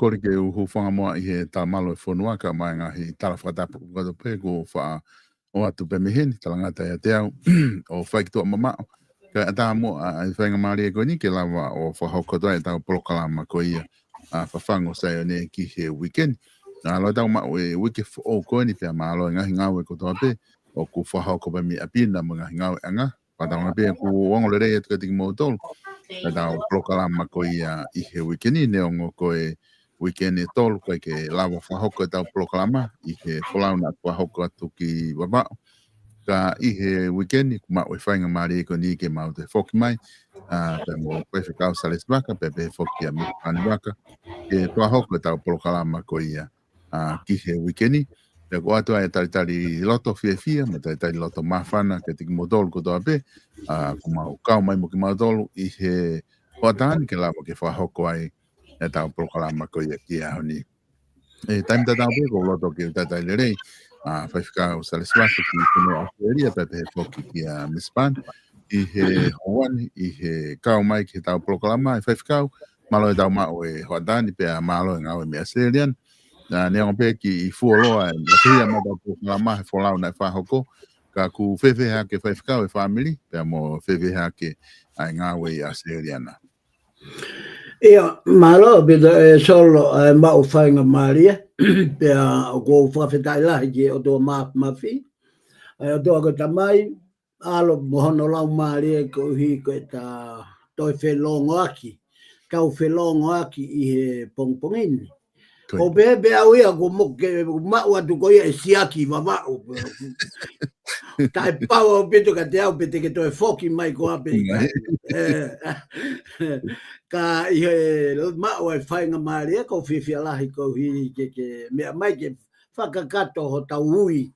kore ke uhu whanga moa I he tā malo e whanua ka mai ngahi tala whakatapu kukado pe ko wha o atu pe mihini talangata ia te au o whaikitoa mamao. Ka ata mo a whainga maari e koe ni ke lawa o whahokotoa e tau polokalama ko ia a whawhango sai o ne ki he weekend. Nā loa tau mao e wiki o koe ni pia maalo ngahi ngau e kotoa pe o ku whahoko pe mi apina mo ngahi ngau e anga. Patanga pe ku wangole rei e tuka tiki mo tolu. Ka tau polokalama ko ia I he weekend ni neongo koe weekend e tolu koe ke lawa whahoko e tau polokalama I he whalauna whahoko atu ki wabao. Ka I he weekend ku mao e whainga maari e ko ni ke mao te whoki mai. Pe mo koe whikau sales waka, pe whoki a mipani waka. Ke tua hoko e tau polokalama ko ia ki he weekend. Pe ko atua e taritari loto fia, ma taritari loto mawhana ke tiki modolu ko toa pe. Ku mao kau mai mo ki modolu I he hoatani ke lawa ke whahoko ai e tau polokalama ko ia ki a honi. E taim tatau pe ko loto ke tatai le rei. Whaiwhika o Saleswaka ki Whenua Australia pepe he whoki ki a Mispan I he Hawani, I he kau mai ki he tau polokalama e whaiwhikau malo e tau mao e hoatani pe a malo e ngau e me Australian na neongo pe ki I fuoloa e nakuhia ma tau polokalama he wholau na e whahoko ka ku whewheha ke whaiwhikau e family pe a mo whewheha ke ai ngau e Australiana. Ia, malo bida e solo e mau whainga maria pia o ko whawhetai lahi ki o tō mawhi. O tō ko tamai, alo mohono lau maria ko hi ko e ta toi whelongo aki. Tau whelongo aki I he pongpongini. O bebe au ia ko moke mau atu ko ia e siaki wawao. Tai pau au pito ka te au pete ke toi whoki mai ko ape I kai. Ka I he mau e whainga maria ko whiwhia lahi ko hi ke mea mai ke whakakato ho tau ui.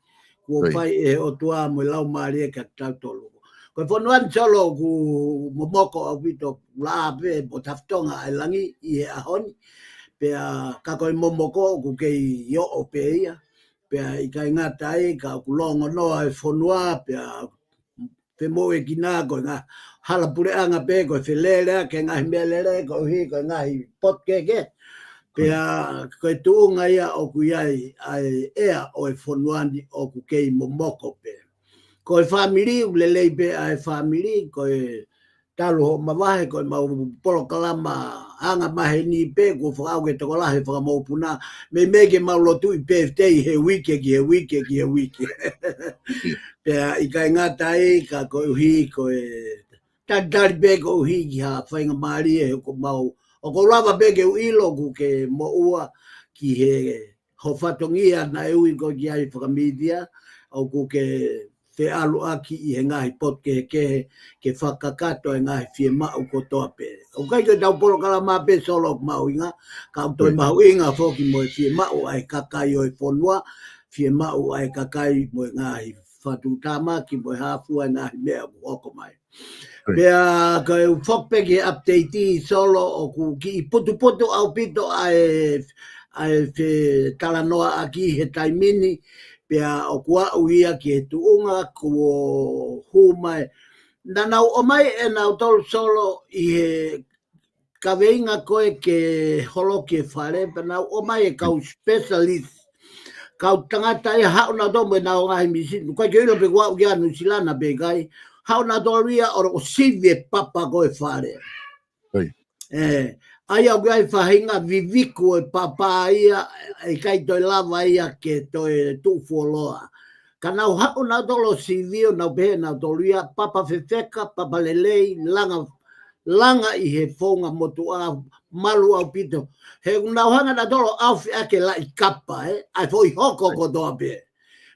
Ko whai e o tua mo lau maria ka tau tolu. Ko whanuan solo ku momoko au pito la pe po taftonga ai langi I he ahoni. Pea ka koe momoko ku kei yo o pe ia. Pea I kai ngata e ka kulongo noa e whanua pea pe mo e kina ko ngā hala pure anga pe ko whelere ke ngahi melere ko hi ko ngahi pot keke. Pea koe tuunga ia o ku iai ai ea o e whanuani o ku kei momoko pe. Ko e whamiri ulelei pe ai whamiri ko e talu ho mawahe ko e mau polokalama anga mahe ni pe ko whakau ke toko lahe whakamopuna me ke mau lotu I PFT he wike ki he wike ki he wike. Pea I kai ngata e ka ko hi ko e tari pe ko hi ki ha whainga maari e ko mau o ko lava pe ke uilo ku ke mo ua ki he ho whatongia na e ui ko ki ai whakamidia o ku ke te alu aki I he ngahi pot ke whakakato e ngahi whie mau ko toa pe. O kai koe tau polokalama pe solo mau inga, ka toi mau inga whoki mo e whie mau ai kakai o e whonua, whie mau ai kakai mo e ngahi whatu tamaki mo e hafua e ngahi mea ku hoko mai. Pea koe whokpe ki update solo o ku ki putu au pito ai whe talanoa aki he taimini, pea o kua uia ki he tuunga ko humai. Na nau o mai e nau tolu solo I he kaweinga koe ke holo ke whare, pe nau o mai e kau specialist. Kau tangata e hao na tomo e nau ngahi misi, koe ke ilo pe kua uia nusilana pe kai, hao na tolu ia oro o sive papa koe whare. Ai au gai whahinga viviku e papa ia e kai toi lava ia ke toi tufuoloa. Ka nau hao nau tolo sivio nau pehe nau tolu ia papa whewheka, papa lelei, langa I he whonga motu a malu au pito. He nau hanga nau tolo awhi ake la I kapa ai fo I hoko ko toa pe.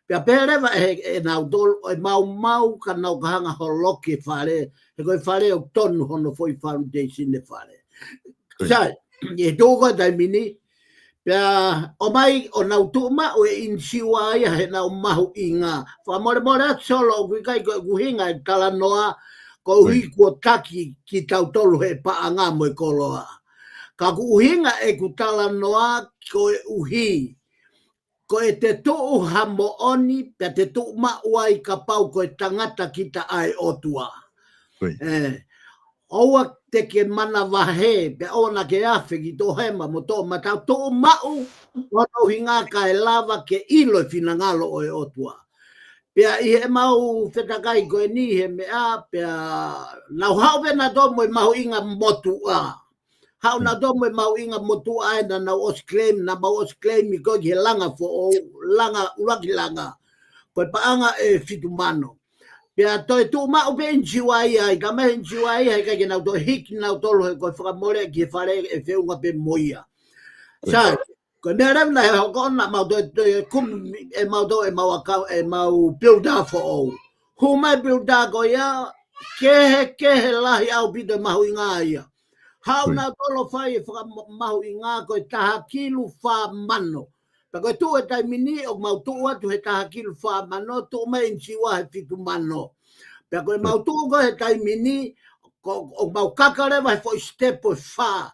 Pea perewa e nau tolo e mau ka nau kahanga holoki whare, he koe whare o tonu hono foi foundation e whare. Sai, e tōko tai mini, pea o mai o nau tuuma o e insiwa ia he nau mahu I ngā. Whamore solo o kai kuhinga e talanoa ko hui kua taki ki tau tolu he paanga mo e koloa. Ka kuhinga e ku talanoa ko e uhi. Ko e te tuu hamo oni, pea te tuu maua I ka pau ko e tangata kita ai otua. Oa te ke mana wahe, pe ona ke awhi ki tō hema mo tō matau tō mau, wano hinga ka e lava ke ilo e whina ngalo o e otua. Pea i he mau whetakai koe ni he mea, pea nau hau na tō mo i mahu inga motu a. Hau na tō mo i mahu inga motu a e na nau os claim, na mau os claim i koe ki he langa fo o langa, uraki langa. Koe paanga e fitu mano. Pea toi tu mau pe inchiwai ai, ka me inchiwai ai ka ke nau to hiki nau tolo he koe whakamore ki whare e whiunga pe moia. Sai, koe mea rem na he hokona mau toi kum e mau to e mau akau e mau builda fo o. Hu mai builda ko ia, kehe lahi au pito mahu inga ia. Hau nau tolo whai e whakamahu inga koe taha kilu wha mano. Pa koe tu e tai mini o mau tu atu he taha kilu wha mano, tu mai inchiwa he fitu mano. Pa koe mau tu ko he tai mini, o mau kakarewa he fo step o wha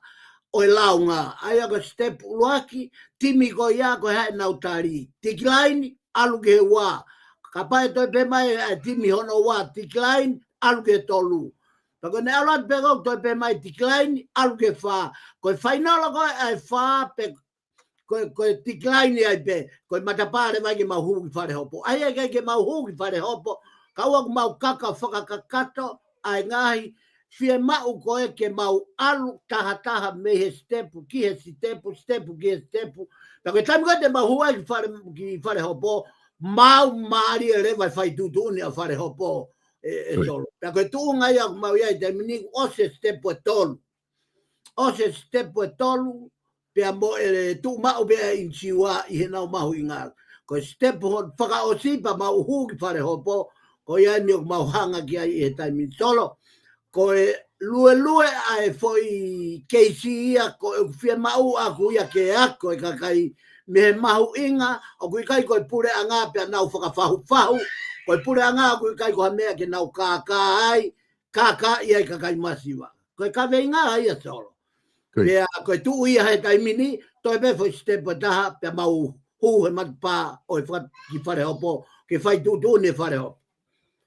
o e launga. Aia ko step uruaki, timi ko ia ko hae nau tari. Tikilaini, alu ke he wā. Ka pae toi pe mai timi hono wā, tikilaini, alu ke tolu. Pa koe ne alat pe kau toi pe mai tikilaini, alu ke wha. Koe whainala koe ai wha pe koe tiklaini ai pe, koe matapare vai ke mau huki whare hopo. Ai ai ke mau huki whare hopo, kaua ku mau kaka whakakakato, ai ngahi, fie mau koe ke mau alu taha me he stepu, ki he stepu ki he stepu. Pa koe taimi koe te mau huai ki whare hopo, mau maari e rewa whai tutuni a whare hopo e solo. Pa koe tuu ngai aku mau iai te mini, ose stepu e tolu. Ose stepu e tolu, pea mo e tu mau pea inchiwa i he nau mahu inga. Ko step hon whaka o sipa mau huki whare hopo, ko ia ni o mau hanga ki ai i he taimi solo. Ko e lue ai foi keisi ia, ko e whia mau aku ia ke ako e kakai me he mahu inga, o kui kai ko e pure anga pea nau whaka whahu, ko e pure anga ko e kai ko hamea ke nau kaka ai, kaka ia i kakai masiwa. Ko e kawe inga ai a solo. Pea koe tu ia he tai mini, toi me foi stepa taha, pea mau hu he matpa o e ki whare hopo, ke whai tu ne whare hopo.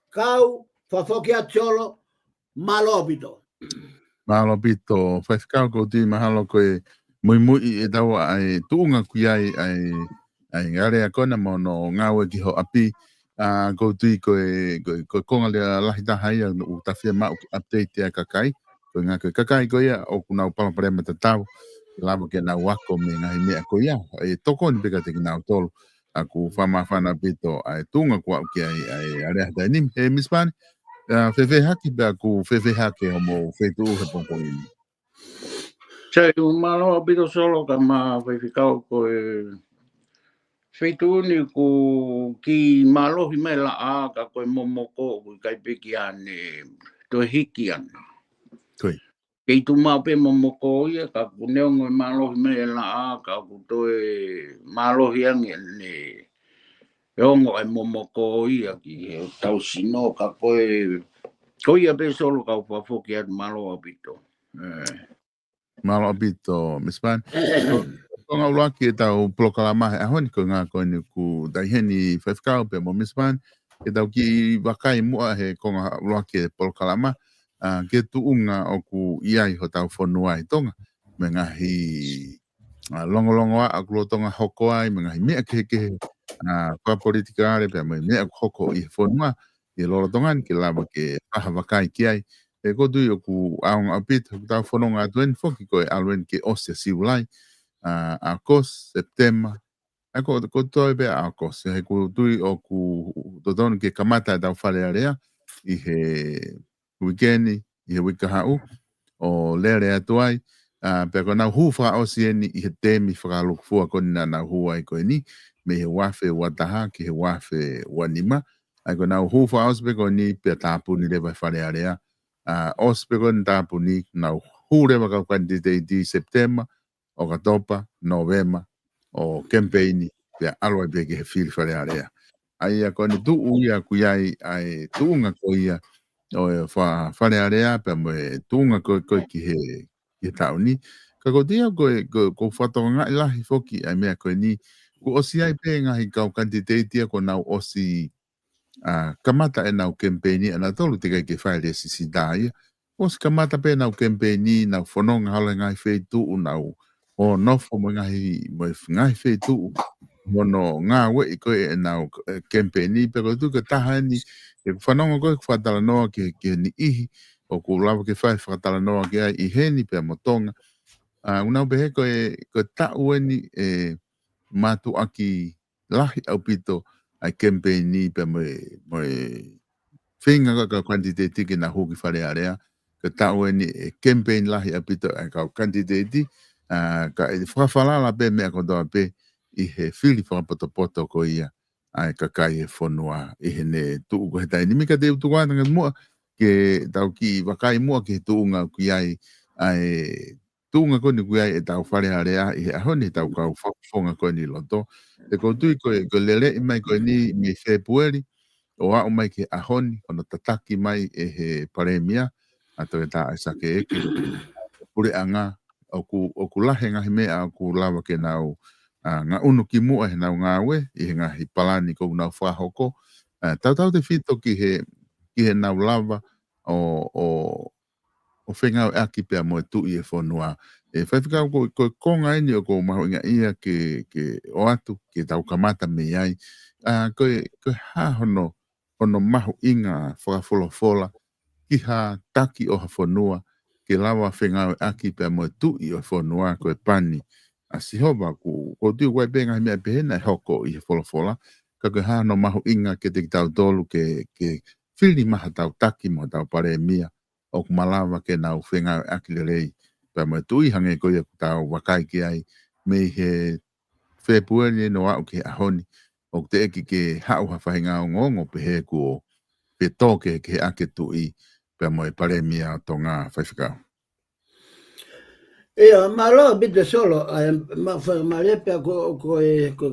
Kau, whawhoki a tiolo, malo pito. Malo pito, whaiwhikau ko ti mahalo koe mui e taua ai tuunga kui ai ngare a kona mono ngawe ki ho api, ko tui koe konga lea lahi taha ia u tawhia mau update a kakai, koe ngā koe kakai koe ia, o kunau palapare mata tau, lama ke nau wako me ngahi mea koe ia, e toko ni peka te ki nau tolu, aku whamawhana pito ai tunga kua uki ai area tai nim, e mispani, whewhe haki pe aku whewhe haki homo whetu uhe pongko ini. Sei, malo pito solo ka ma whewhikau koe whetuni ku ki malohi mai la a ka koe momoko ku kai peki ane to hiki ana. Koi. Kei tu mau pe momoko ia ka ku neongo malohi mai la a ka ku toe malohi ange ne eongo ai momoko ia ki he tau sino ka koe ia pe solo ka upafoki atu malo apito. Malo apito, mispani. Konga ulaki e tau plokalamahe ahoni ko ngā koe ni ku daiheni whewhikau pe mo mispani. E tau ki wakai mua he konga ulaki e plokalama. Ke tuunga o ku iai ho tau whanua i tonga. Me ngahi longolongo a kulo tonga hoko ai, me ngahi mea kehe kwa politika are pe mea hoko i whanua. I loro tonga ni ke lava ke paha wakai ki ai. E kodui o ku aonga apita ku tau whanonga atuen foki koe alwen ke ostia siulai. Akos, September, ako toi be akos, he ku tui o ku totonu ke kamata tau whare area, i he wikendi, i he wikahau, o lere atuai, pe ko nau hu wha osieni i he temi whakaluku fua koni na nau hu ai koe ni, me he wafe wataha ki he wafe wanima, ai ko nau hu wha os pe koni pe tāpuni lewa whare area, os pe koni tāpuni nau hu lewa kau kandidate di September, o katopa, novema, o campaigni, pe aloi peke he whiri whare area. Ai a kone tu uia kuiai ai tuunga ko ia o e whare area, pe mo e tuunga ko ki he tauni. Ka ko tia ko whatonga ngai lahi foki ai mea koe ni, ku osi ai pe ngahi kau kandidate ko nau osi kamata e nau campaigni, ana tolu te kai ke whaere sisi dāia, o se kamata pe na kempeni na fononga hala ngai feitu na o nofo mo ngai feitu mono ngā we ko e na kempeni pero tu ka tahani e fononga ko fatala no ke ni ihi o ku lava ke fai fatala no ke ai iheni pe motonga una be ko ta ueni e matu aki lahi au pito ai kempeni pe mo finga ka quantity ki na hoki fare area ka tau ni campaign lahi apito ka candidate ka e fala la pe me ko do pe I he fili fa poto ko ia ai ka kai e fonua I he ne tu ko ta ni mi ka te tu wa nga mo ke tau ki wa kai mo ke tu nga ki ai tu nga ko ni ku ai e tau fare area I ho ni tau ka fonga ko ni loto e ko tu ko lele mai ko ni mi February o a o mai ke ahoni ono tataki mai e he paremia ato e ta isa ke eke pure anga o ku lahe ngahi mea o ku lawa ke nau nga unu ki mua he nau ngawe I he ngahi palani kou nau whahoko tau te fito ki he nau lava o whenga o aki pia mo e tui e whanua e whaiwhika ko konga eni o ko maho inga ia ke o atu ke tau kamata me ai ko ha ono mahu inga whakawholofola ki ha taki o ha whanua ke lawa whenga aki pia mo tu I o whanua ko e pani a sihoba ko tu wai benga mea pehena e hoko I he wholofola ka ha no mahu inga ke te tau tolu ke whiri maha tau taki mo tau pare mia o kumalawa ke nau whenga aki le rei pia mo tu I hange ko ia tau wakai ki ai me he February no au ke ahoni o te eki ke hau hawhainga o ngongo pehe ko pe toke ke ake tui pe mo e pare mia to ngā whaiwhikau. Ia, malo bita solo, malepea ko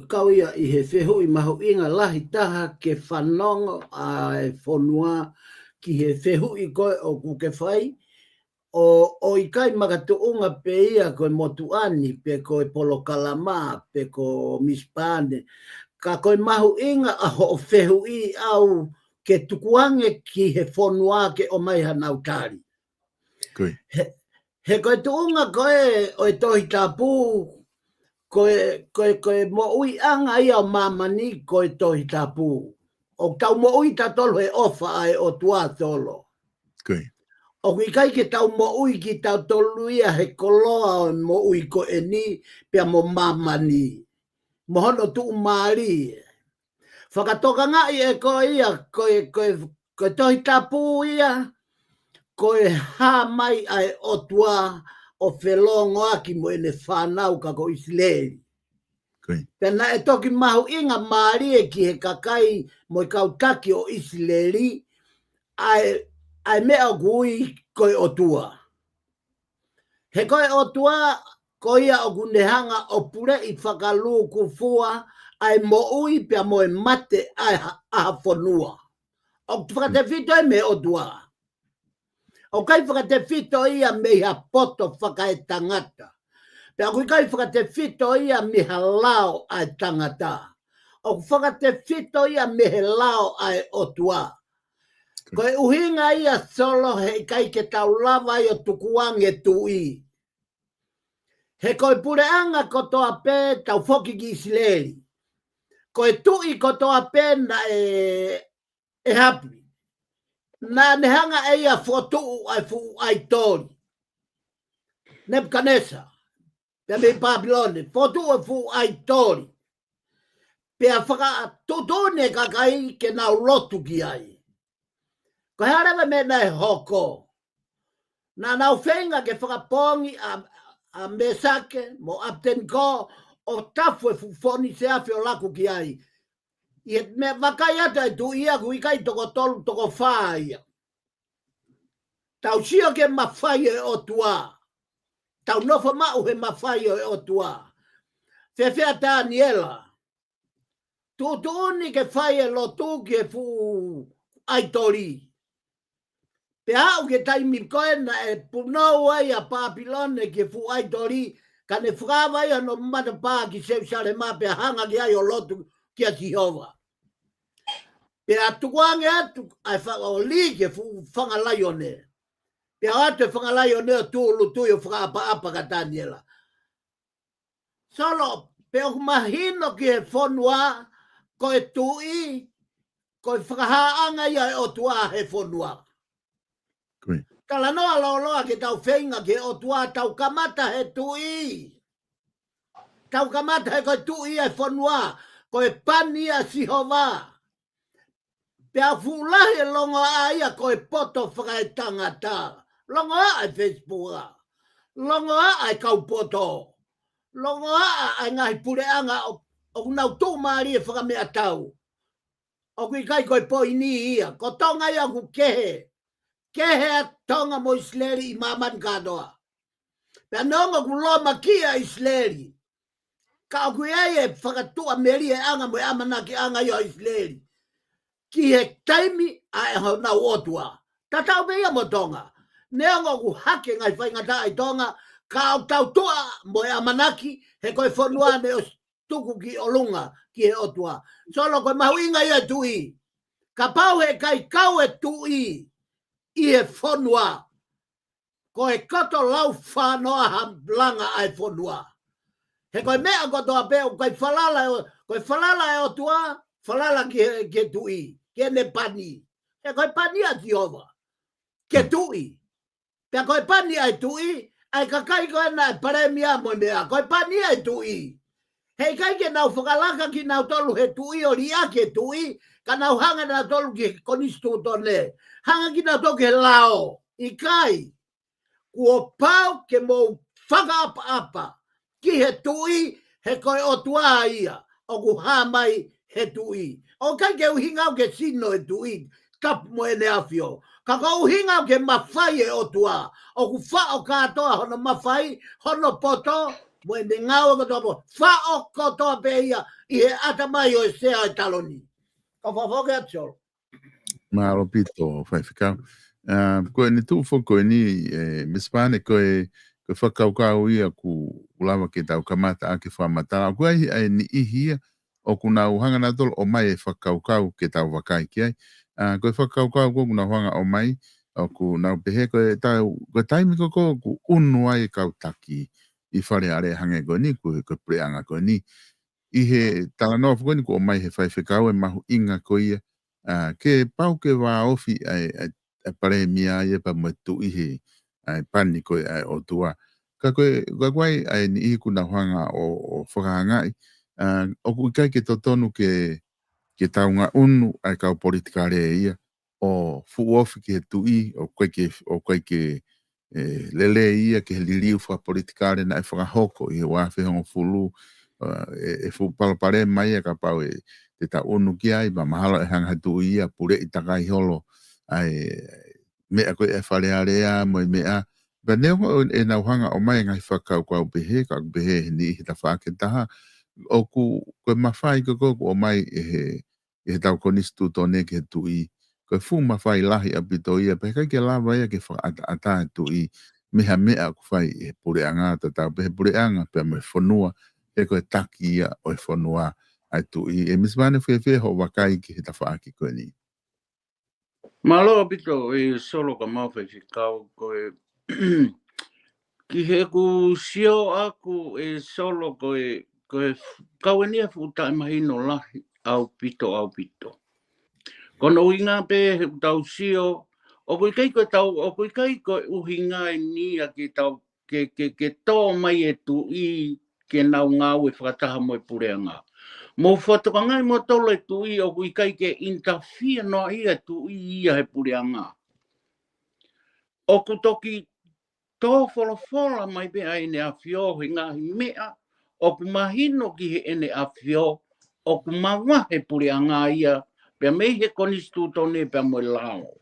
kauia I he whehu I mahu inga lahi taha ke whanongo a whanua ki he whehu I koe o kuke whai, o I kai makatuunga pe ia koe motuani, pe koe polo kalama, pe ko mispane, ka koe mahu inga a ho whehu I au ke tukuange ki he whanua ke o mai hanau tari. Kui. He koe tuunga koe o tohi tapu, koe mo ui anga ia o mamani koe tohi tapu. O tau mo ui tatolo he ofa ai o tua tolo. Kui. O kui kai ke tau mo ui ki tau tolu ia he koloa o mo ui ko e ni pia mo mamani. Mo hono tu maari. Whakatoka ngai e koe ia, koe tohi tapu ia, koe ha mai ai o tua o whelongo aki mo ene whanau ka ko Isileli. Pena e toki mahu inga maari e ki he kakai mo I kautaki o Isileli ai mea gui koe o tua. He koe o tua ko ia o gunehanga o pure I whakalu kufua ai mo ui pia mo e mate ai a whanua. O whakate whito e me o tua. O kai whakate whito ia me ha poto whakae tangata. Pea kui kai whakate whito ia me ha lao ai tangata. O whakate whito ia me he lao ai o tua. Koe uhinga ia solo he kai ke tau lava I o tukuange tui. He koe pureanga kotoa pe tau whoki ki Isileli. Koe tui kotoa pe na e hapi. Na nehanga e ia fotu ai fu ai tori. Nebkanesa. Pea me Babylone. Fotu ai fu ai tori. Pea whaka tutone kakai ke nau lotu ki ai. Ko harewa me nei hoko. Na nau whenga ke whakapongi a mesake mo apten ko o tafu e fufoni se afi o laku ki ai. I me wakai ata e tu ia kui kai toko tolu toko whaia. Tau sio ke mawhai e o tua. Tau nofo mau he mawhai e o tua. Whewhea tā niela. Tuuni ke whai e lo tu ke fu aitori. Pe hau ke taimi koe na e punou ai a Papilone ke fu aitori ka ne whakawa ia no matapā ki seusare mā pe hanga ki ai o lotu ki a Tihova. Pe atuange atu ai whaka o li ke fu whangalai o ne. Pia atu e whangalai o neo tūlu tui o whakaapa-apa ka Daniela. Solo, pe o mahino ki e whonua, ko e tui, ko e whakahaanga ia e o tua he whonua. Koe. Tala noa loa ki tau whenga ki o tua tau kamata he tui. Tau kamata he koe tui e whonua, ko e pani a sihova. Pea fulahi longo a ia ko e poto whakaetanga tā. Longo a e Facebook a. Longo a e kaupoto. Longo a e ngahi pureanga o kunau tū maari e whakamea tau. O kui kai koe po ini ia. Ko tonga ia ku kehe. Kehe a tonga mo Isleri i maman katoa. Pea nonga ku loma kia Isleri. Ka o kui ai e whakatua meri e anga mo e amanaki anga ia Isleri. Ki he taimi a e ho nau otua. Tatau me ia mo tonga. Neongo ku hake ngai whaingata ai tonga, ka au tau toa mo e amanaki, he koe whanua ne o tuku ki olunga ki he otua. Solo koe mahuinga ia tui. Ka pau he kai kau e tui i he whanua. Koe kato lau whanoa hamblanga ai whanua. He koe mea kotoa peo, koe whalala e otua, whalala ki he tui. Ke ne pani. He koe pani a Jehova. Ke tui. Pea koe pani ai tui, ai kakai koe na e paremia mo mea. Koe pani ai tui. Hei kai ke nau whakalaka ki nau tolu he tui o ria ke tui, ka nau hanga na tolu ki konistu tone. Hanga ki nau toke he lao. I kai, kua pau ke mo whakaapa-apa. Ki he tui, he koe o tua ia. O ku hamai he tui. O kai ke uhingau ke sino he tui, kap mo e ne afio. Ka ka uhinga ke mawhai e o tua. O ku whao katoa hono mawhai, hono poto, mo e ne ngau ka toa po. Whao kotoa pe ia, i he atamai o e sea e taloni. Ka whawhoke atso. Mahalo pito, whai whikau. Koe ni tū whoko ni, Miss Pane, koe whakaukau ia ku ulawa ke tau kamata ake whamatara. Koe ai ni ihia, o kuna uhanga na tolo o mai e whakaukau ke tau wakai ki ai. Koe whakaukau ko kuna uhanga o mai, o ku nau pehe koe taimi koko ku unu ai kautaki i whare are hange koe ni, koe preanga koe ni. I he talanoa koe ni ko o mai he whai whikau e mahu inga koe ia. Ke pau ke wā ofi ai pare mia ia pa mo tu i he ai pani koe ai o tua. Ka koe ai ni i kuna uhanga o whakahangai. O ku kai ke totonu ke taunga unu ai kau politika rea ia o fuofi ke tui o koe ke lele ia ke liliu wha politika rea na e whakahoko i he wafe hongo fulu e fu palapare mai e ka pau e te ta unu ki ai ma mahalo e hanga tui ia pure i takai holo ai mea koe e whare area mo i mea ba neo e nau hanga o mai ngai whakau kau behe ka behe ni i ta whake taha o ku koe mawhai ko o mai e he tau konistu tone ke tui. Koe fu mawhai lahi a pito ia, pe kai ke lava ia ke whakaata tui, meha mea ku whai e pure anga ta tau, pe pure anga pe me whanua, pe koe taki ia o e whanua ai tui. E mismane whewhe ho wakai ki he ta whaaki koe ni. Malo pito e solo ka mawhai whikau koe ki he ku sio aku e solo koe kauenia futa mahino lahi au pito. Kono uhinga pe he tau sio, o kui kai koe uhinga e nia ki tau ke tō mai e tu i ke nau ngau e whakataha mo e pureanga. Mo whatokangai mo tolo e tu i o kui kai ke interfere no ia tu i ia he pureanga. O ku toki tō wholofola mai pe ai ne a whio he ngahi mea, o ku mahino ki he ene a whio, o ku mawa he pureanga ia, pia mei he konistu tone pia mo lao.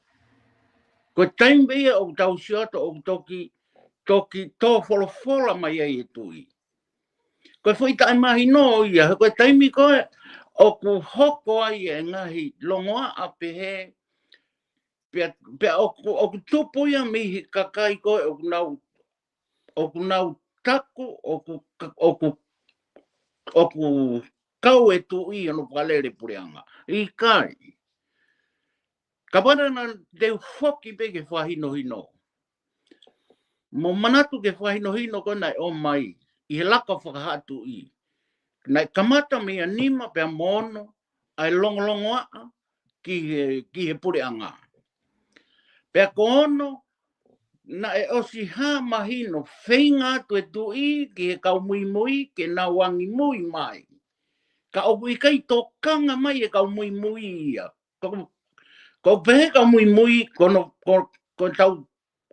Ko taimbe ia o tau siota o toki tō wholofola mai ai e tui. Ko whai tai mahi no ia, ko taimi koe o ku hoko ai e ngahi longoa a pehe, pia o ku tupu ia mihi kakai koe o ku nau taku, o ku kau e tui anu palere pureanga. I kai. Ka wana na te whoki pe ke whahino hino. Mo manatu ke whahinohino ko nai o mai, i he laka whakahatu i. Nai kamata mea nima pia mono, ai longolongo a, ki he pure anga. Pea ko ono, na e osi ha mahino, whainga tu e tu i, ki he kau mui mui, ke na wangi mui mai. Ka opu i kai tō kanga mai e kau mui mui ia. Ko pehe kau mui mui,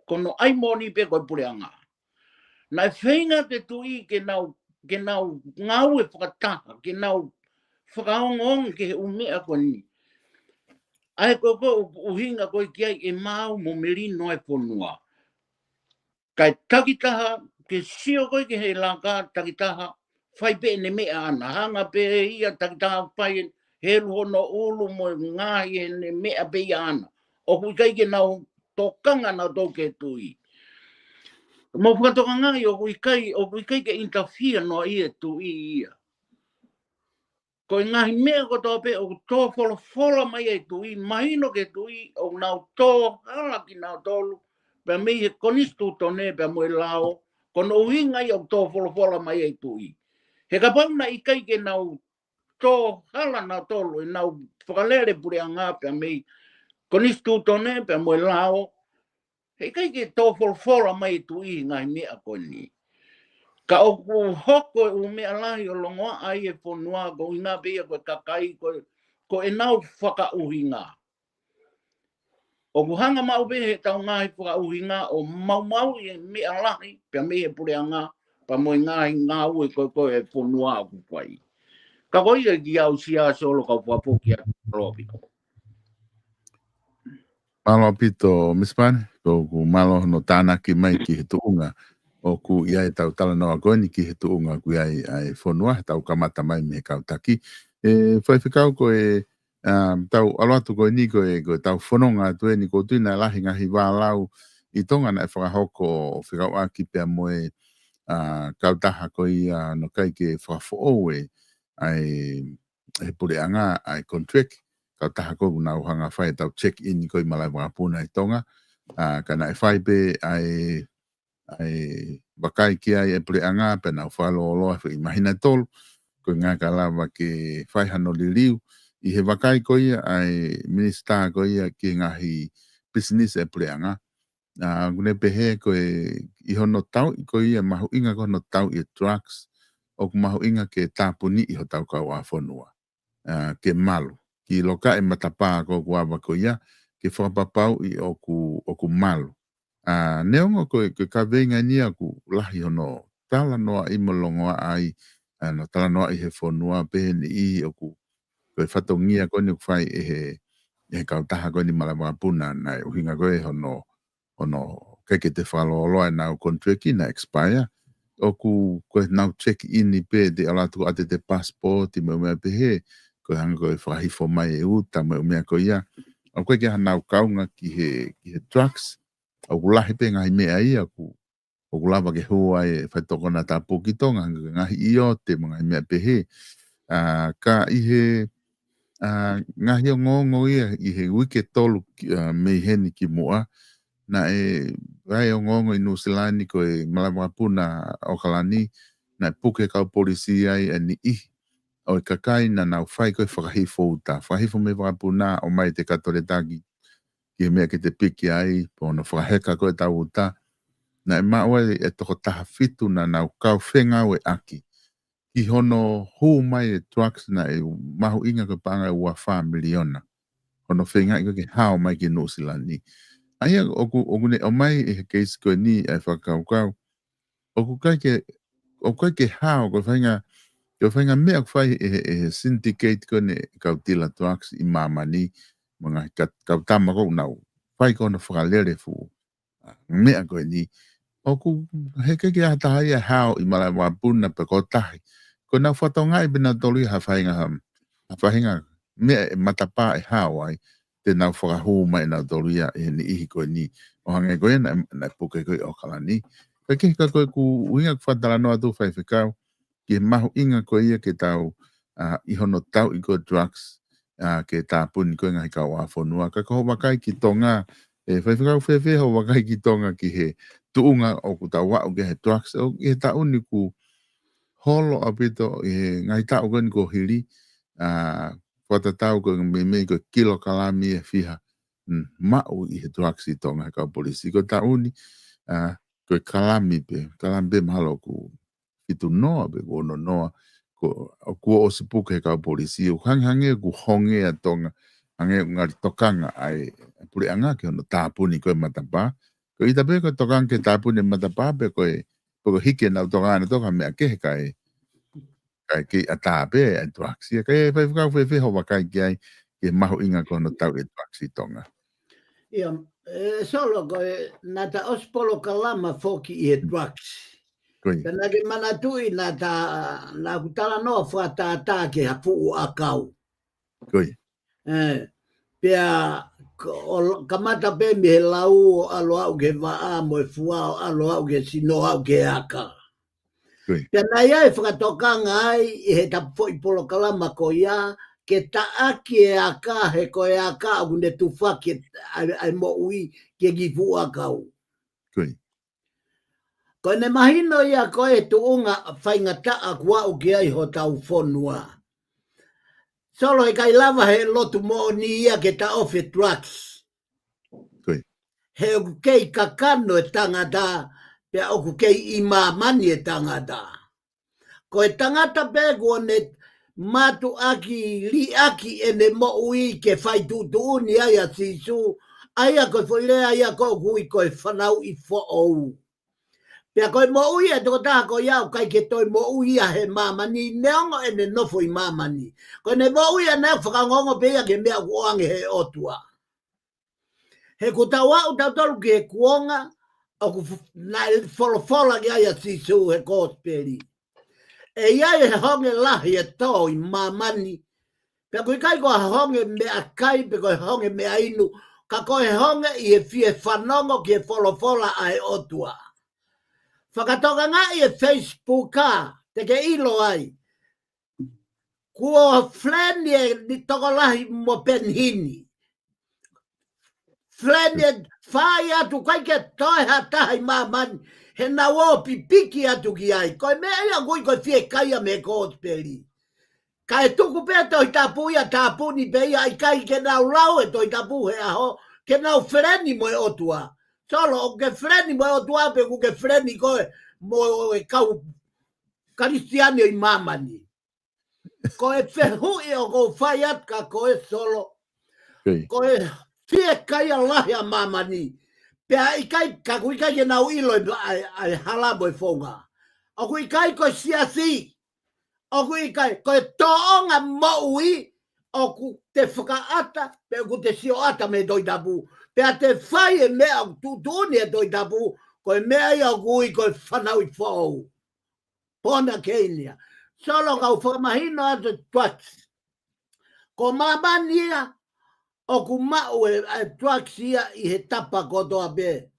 kono ai moni pe koe pure anga. Nai whainga te tu i ke nau ngau e whakataha, ke nau whakaongong ke he umea ko ni. Ai ko uhinga koe ki ai e mau mo merino e whonua. Kai takitaha, ke sio koe ke he laka takitaha, whai pe ne mea ana. Hanga pe ia takitaha whai he ruhono ulu mo ngahi e ne mea pe ia ana. O kui kai ke nau tokanga na toke tui. Mo whakatoka ngai o kui kai ke interfere no ia tu ia. Ko ngahi mea ko tō pe o tō whola mai e tu i, mahino ke tu i, o nau tō hala ki nau tōlu, pia mei he konistu tōne pia moe lao, kono uhinga i o tō whola mai e tu i. He ka pauna i kai ke nau tō hala nau tōlu, e nau whakalere pure a ngā pia mei konistu tōne pia moe lao, he kai ke tō whola mai e tu i ngahi mea ko ni. Ka o hoko o mea lahi o longoa ai e whonua ko inga pia koe kakai ko e nau whakauhinga. O kuhanga mau pe he tau ngahi whakauhinga o mau i e mea lahi pia mea pure anga pa mo ngahi ngau e koe e whonua o kupai. Ka koi e ki au sia solo ka whapoki a lopi. Malo pito, Miss Pane, ko malo no tāna ki mai ki he tuunga. O ku ia e tau tala noa koeni ki he tuunga ku ia e whonua, tau kamata mai me kau taki. Whai whikau ko tau aloatu koe ni koe tau whanonga tue ni ko tuina lahi ngahi wālau i tonga na e whakahoko o whikau aki pia moe kau taha koe no kai ke whakafo e ai he pure anga ai contract kau taha koe una uhanga whai tau check in koe malai wakapuna i tonga kana e whai pe ai wakai ki ai e pure anga pe na whalo loa i mahina tolu ko ngā ka lawa ke whai hano li liu i he wakai ko ia ai minister ko ia ki ngahi business e pure anga gune pehe ko i hono tau ko ia mahu inga ko hono tau i drugs o ku mahu inga ke tāpuni i ho tau kau a whanua ke malu ki loka e matapa ko kuawa ko ia ke whapapau i o ku malu neongo ko ka venga ni aku lahi hono tala noa i molongoa ai no tala noa i he whanua pe ni i o ku koe whatongia koe ni whai e he kautaha koe ni Malawapuna nai uhinga koe hono keke te whaloloa e nau kontreki na expire o ku koe nau check in i pe te alatu ate te passport i me umea pe he koe hanga koe whahifo mai e uta me umea koe ia o koe kia nau kaunga ki he drugs o kulahi pe ngahi mea ia ku o kulava ke hua e whaitokona tā pōkitonga ngahi io te mga mea pe he ka i he ngahi o ngongo ia i he wike tolu mei heni ki mua na e rai o ngongo i Nusilani ko e Malawapuna o Kalani na e puke kau polisi ai e ni i o e kakai na nau whai koe whakahifo uta whakahifo me Malawapuna o mai te katoretagi ki mea ke te piki ai po na whakaheka koe tau uta na e maua e toko taha fitu na nau kau whenga o e aki i hono hu mai e drugs na e mahu inga ko panga e ua 4 miliona. Hono whenga i ke hao mai ki Nusilani. Aia oku ne o mai e case ko ni e whakaukau. Oku kai ke hao ko whenga mea kwhai e syndicate ko ne kautila drugs i mamani mga kautama ko nau. Whai ko na whakalere fu mea ko ni. Oku heke ke ataha ia hao i Malawapuna pe ko tahi. Ko nau whatonga i bina tolu i hawhainga mea e matapa e hao ai te nau whakahu mai nau tolu ia e ni ihi koe ni o hange koe na puke koe o Kalani. Kake ka koe ku uinga kwhatala noa tu whaifekau ki mahu inga koe ia ke tau i hono tau i koe drugs ke tā puni koe ngahi kau a whanua. Ka koho wakai ki tonga e whaifekau whewhe ho wakai ki tonga ki he tuunga o ku tawa o ke he trucks o e ta uni ku holo apito e ngai ta o ko hili pata tau ko me ko kilo kalami e fiha ma o i he trucks i tonga ka polisi ko ta uni ko kalami be malo ku itu noa be ko no noa ko o sipuke ka polisi o hange ku honge a tonga ange ngari tokanga ai puri anga ke no tapuni ko matapa ko ita be ko tokang ke tapuni matapa be ko hike na tokanga toka me ke kai ke atabe e tuaksi ke fe ho wakai ke maho inga ko no tau e tuaksi tonga. Ia, solo ko nata ospolo kalama foki i e tuaksi. Pena ke manatui na kutala no fata ke hapu a kau. Koi. Pea kamata pe me lau alo au ke waa mo e fuao alo au ke sino au ke aka. Pena ia e whakatokanga ai i he tapo i polo kalama ko ia ke taaki e aka he ko e aka au ne tufaki ai mo ui ke gifu a kau. Koi. Ko ne mahino ia ko e tuunga whaingata a kua o ke ai ho tau whonua. Solo e kai lava he lotu mo ni ia ke ta off trucks. Koi. He oku kei kakano e tangata, pe oku kei imamani e tangata. Ko e tangata pe kua ne matu aki, li aki e ne mo ui ke whai tutu ni aia sisu, aia ko whailea aia ko kui ko e whanau i fo ou. Pea koe mo ui e toko taha ko iau kai ke toi mo ui a he mamani, neongo e ne nofo i mamani. Koe ne mo ui a nea whakangongo pe ia ke mea kuange he otua. He ko tawa o tautolu ki he kuonga, o ku na wholofola ki aia sisu he kōsperi. E iai he honge lahi e tō i mamani. Pea koe kai ko honge mea kai, pe koe honge mea inu, ka koe honge i e fie whanongo ki he wholofola a he otua. Whakatoka ngā i e Facebook te ke ilo ai. Kua fleni e ni toko lahi mo penhini. Fleni e whai atu kai ke toi hatahi mamani. He na wopi piki atu ki ai. Koe mea ia kui koe fie kaia me kōsperi. Kai tuku pia toi tapu ia tapu ni pe ia i kai ke nau lau e toi tapu he aho. Ke nau fleni mo e otua. Solo o ke fleni mo e otua pe ku ke fleni koe. Mo e kau karistiani i mamani. Ko e whehui o ko whaiat ka ko e solo. Ko e fie kai a lahi a mamani. Pea i kai ka kui kai ke nau ilo ai halabo e whonga. O kui kai ko siasi. O kui kai ko e toonga mo ui. O ku te whakaata. Pea ku te sio ata me doi tapu. Pea te whai e mea tutuni e doi tapu. Ko e mea ia kui ko e whanau i whau. Pona keinia. Solo kau whakamahino atu tuaks. Ko mamania o ku mau e tuaks ia i he tapa kotoa be.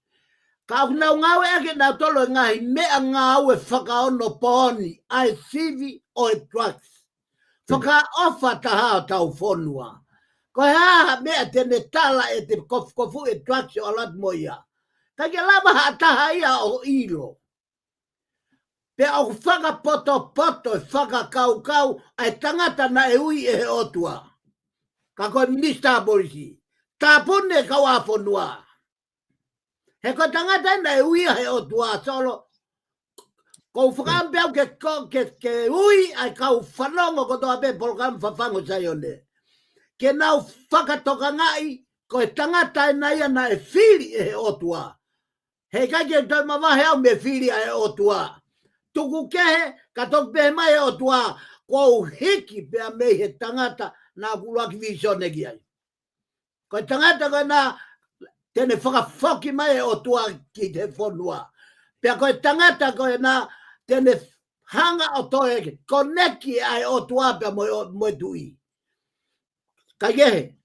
Kau nau ngau eke nau tolo ngahi mea ngau e whakaono poni ai sivi o e tuaks. Whaka ofa taha o tau whonua. Ko he haha mea tene tala e te kofu e tuaks o alat moia. Ka ke lama hataha ia o ilo. Pe au whaka poto e whaka kau ai tangata na e ui e he otua. Ka koe minista polisi. Tāpune kau aponua. He koe tangata na e ui e he otua solo. Kou whakampe au ke ui ai kau whanongo kotoa pe polkam whawhango sayone. Ke nau whakatoka ngai koe tangata e naia na e whiri e he otua. He kai ke toi mawahe au me whiri e otua. Tuku kehe, ka tok pehe mai e otua, kou hiki pea mei he tangata na kuluaki visone ki ai. Koe tangata koe na tene whakawhoki mai e otua ki te whonua. Pea koe tangata koe na tene hanga o toe, koneki ai otua pea moe tui. Ka kehe,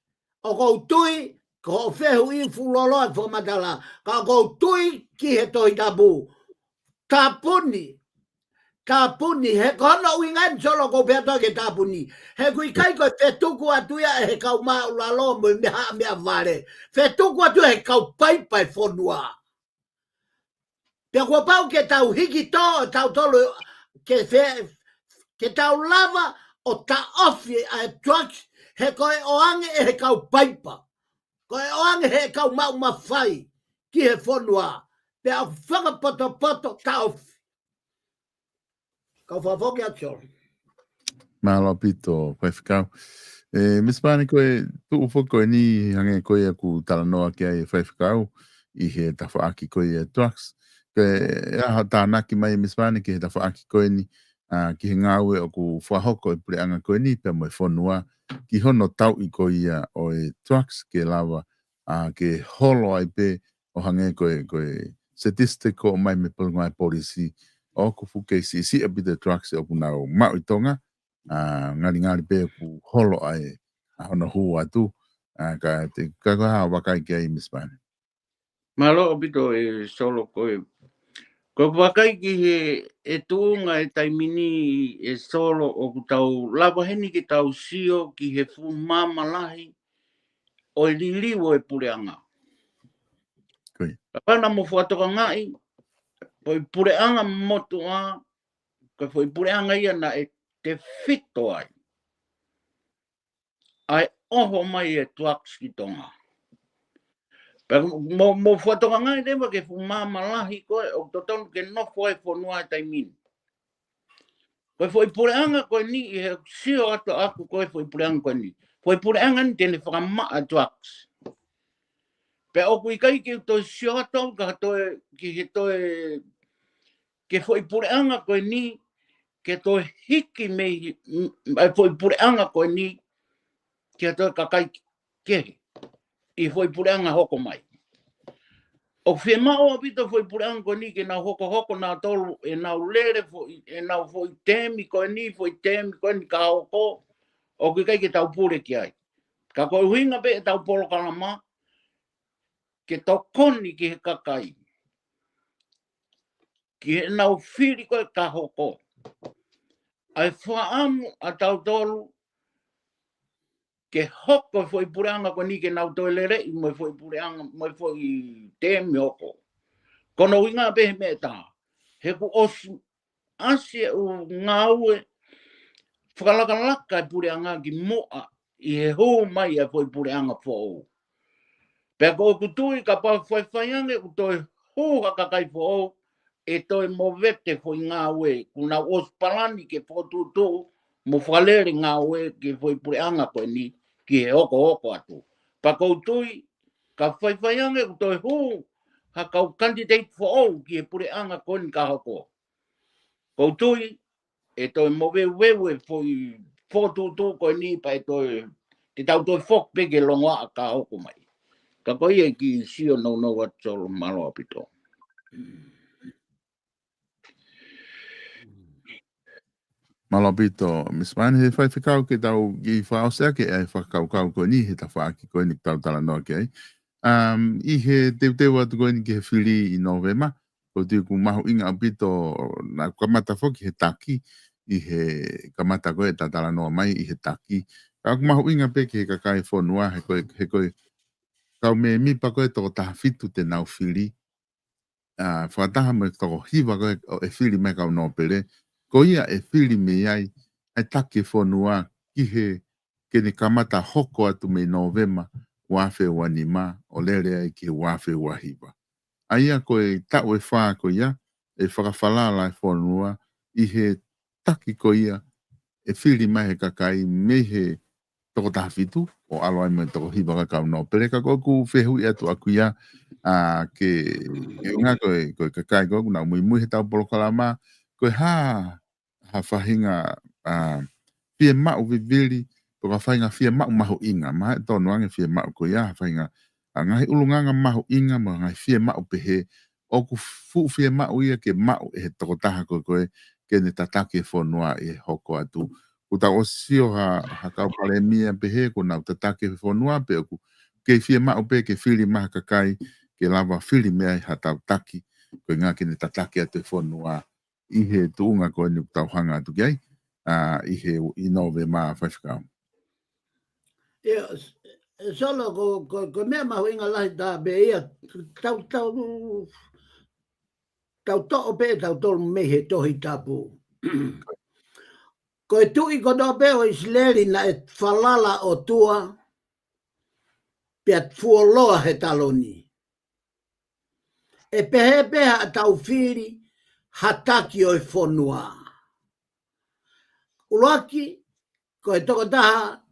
o kou tui, ko whehu i fulolo e whamatala, ka kou tui ki he toi tapu. Tāpuni, he kono uingan solo ko peato ke tāpuni. He kui kai ko whetuku atuia e he kau maa ulalo mo mea vare. Whetuku atuia he kau pai whonua. Pea kua pau ke tau hiki tō, tau tolu, ke tau lava o ta ofi a trucks, he koe oange e he kau paipa. Koe oange he kau mau mawhai ki he whanua. Pea whakapoto ta ofi. Kau whafoki atio. Malo pito, whaifikau. Miss Pani koe, tu ufo koe ni hange koe aku talanoa ki ai whaifikau i he tawhaaki koe e trucks. Koe aha tānaki mai Miss Pani ki he tawhaaki koe ni ki he ngāue o ku whahoko e pureanga koe ni pia mo e whanua ki hono tau i koe ia o e trucks ke lawa ke holo ai pe o hange koe statistiko o mai me pulungai polisi o ku fuke si a bit trucks o ku nau mau i tonga ngari pe ku holo ai hono hu atu ka te ka wakai ki ai Miss Pani. Malo bito e solo koe. Ko wakai ki he e tuunga e taimini e solo o ku tau lava heni ki tau sio ki he fu mama lahi o e liliwo e pureanga. Koe. Kapana mo fuatoka ngai, po i pureanga motu a, ko po i pureanga ia na e te fito ai. Ai oho mai e trucks ki tonga. Mo fuatoka ngai rewa ke fu mama lahi koe, o totonu ke nofo e whanua e taimini. Koe fo i pureanga koe ni, i he sio ato aku koe fo i pureanga koe ni. Fo i pureanga ni tene whakamaa trucks. Pe oku i kai ki toi sio ato, ka toi, ki he toi, ke fo i pureanga koe ni, ke toi hiki mei, fo i pureanga koe ni, ke toi kakai kehe. I fo i pureanga hoko mai. O whi mao apito fo i pureanga koe ni, ke nau hoko nā tolu, e nau lere, e nau fo i temi koe ni, ka hoko, o ki kai ke tau pure ki ai. Ka koe huinga pe e tau polo kalama, ke tau koni ki he kakai. Ki he nau whiri koe ka hoko. Ai whaamu a tau tolu, ke hoko fo i pureanga koe ni ke nau toi lere, i mo fo i pureanga, mo fo i temi hoko. Kono winga pe he me tā. He ku osu asia u ngaue, whakalakalaka e pureanga ki moa, i he hou mai e fo i pureanga fo ou. Pea ko ku tui ka pau whaiwhaiange, ku toi hou hakakai fo ou, e toi mo vete fo i ngaue, kuna osu palani ke fo tutu, mo whalere ngaue ke fo i pureanga koe ni, ki he hoko atu. Pa kou tui, ka whaiwhaiange, ku toi hou, hakau candidate fo ou, ki he pureanga koe ni ka hoko. Kou tui, e toi mo weu e fo i fo tutu koe ni, pa e toi, te tau toi fok peke longa a ka hoko mai. Ka koe e ki sio no watsolo malo apito. Malapito, Miss Pani he whaiwhikau ke tau ki whaosea ke ai whakau koe ni he ta whaaki koe ni tau tala noa ke ai. I he teu atu koe ni ke he whiri i Novema, ko tiu ku mahu inga apito na kamata whoki he taki, i he kamata koe ta tala noa mai i he taki. Ka ku mahu inga pe ke he kakai whonua he koe kau me mipa koe toko taha fitu te nau whiri. Whataha me toko hiwa koe e whiri me kau no pere, ko ia e whiri me ai, ai take whanua ki he ke ni kamata hoko atu me Novema, wafe wanima, o lere ai ki wafe wahiwa. Aia koe tau e whaa ko ia, e whakawhalala e whanua, i he taki ko ia, e whiri mai he kakai me he toko taha fitu, o alo ai me toko hiwa ka kau no pere, ka koku whehui atu aku ia, ke ngā koe kakai koe, kuna mui he tau polo kalama, koe ha whahinga fie mau viviri, toka whahinga fie mau mahu inga, maha e tonu ange fie mau koe ia, whahinga, ngahi ulunganga mahu inga, ma ngai fie mau pehe, o ku fu fie mau ia ke mau e he toko taha koe, ke ne tatake whanua e hoko atu. Kuta o sio ha kau pale mia pehe, kuna tatake whanua pe oku, ke fie mau pe ke whiri maha kakai, ke lava whiri mea i hatau taki, koe ngā kene tatake atu e whanua, i he tuunga koe ni tau hanga atu kiai, i he inove maa whaiwhikau. Ia, solo ko mea mahu inga lahi tā be ia, tau tau to'o pe tau tolu me he tohi tapu. Ko e tui ko no pe o Isleri na e falala o tua pe fuoloa he taloni. E peha a tau whiri hataki o e whonua. Uloaki, ko e toko taha,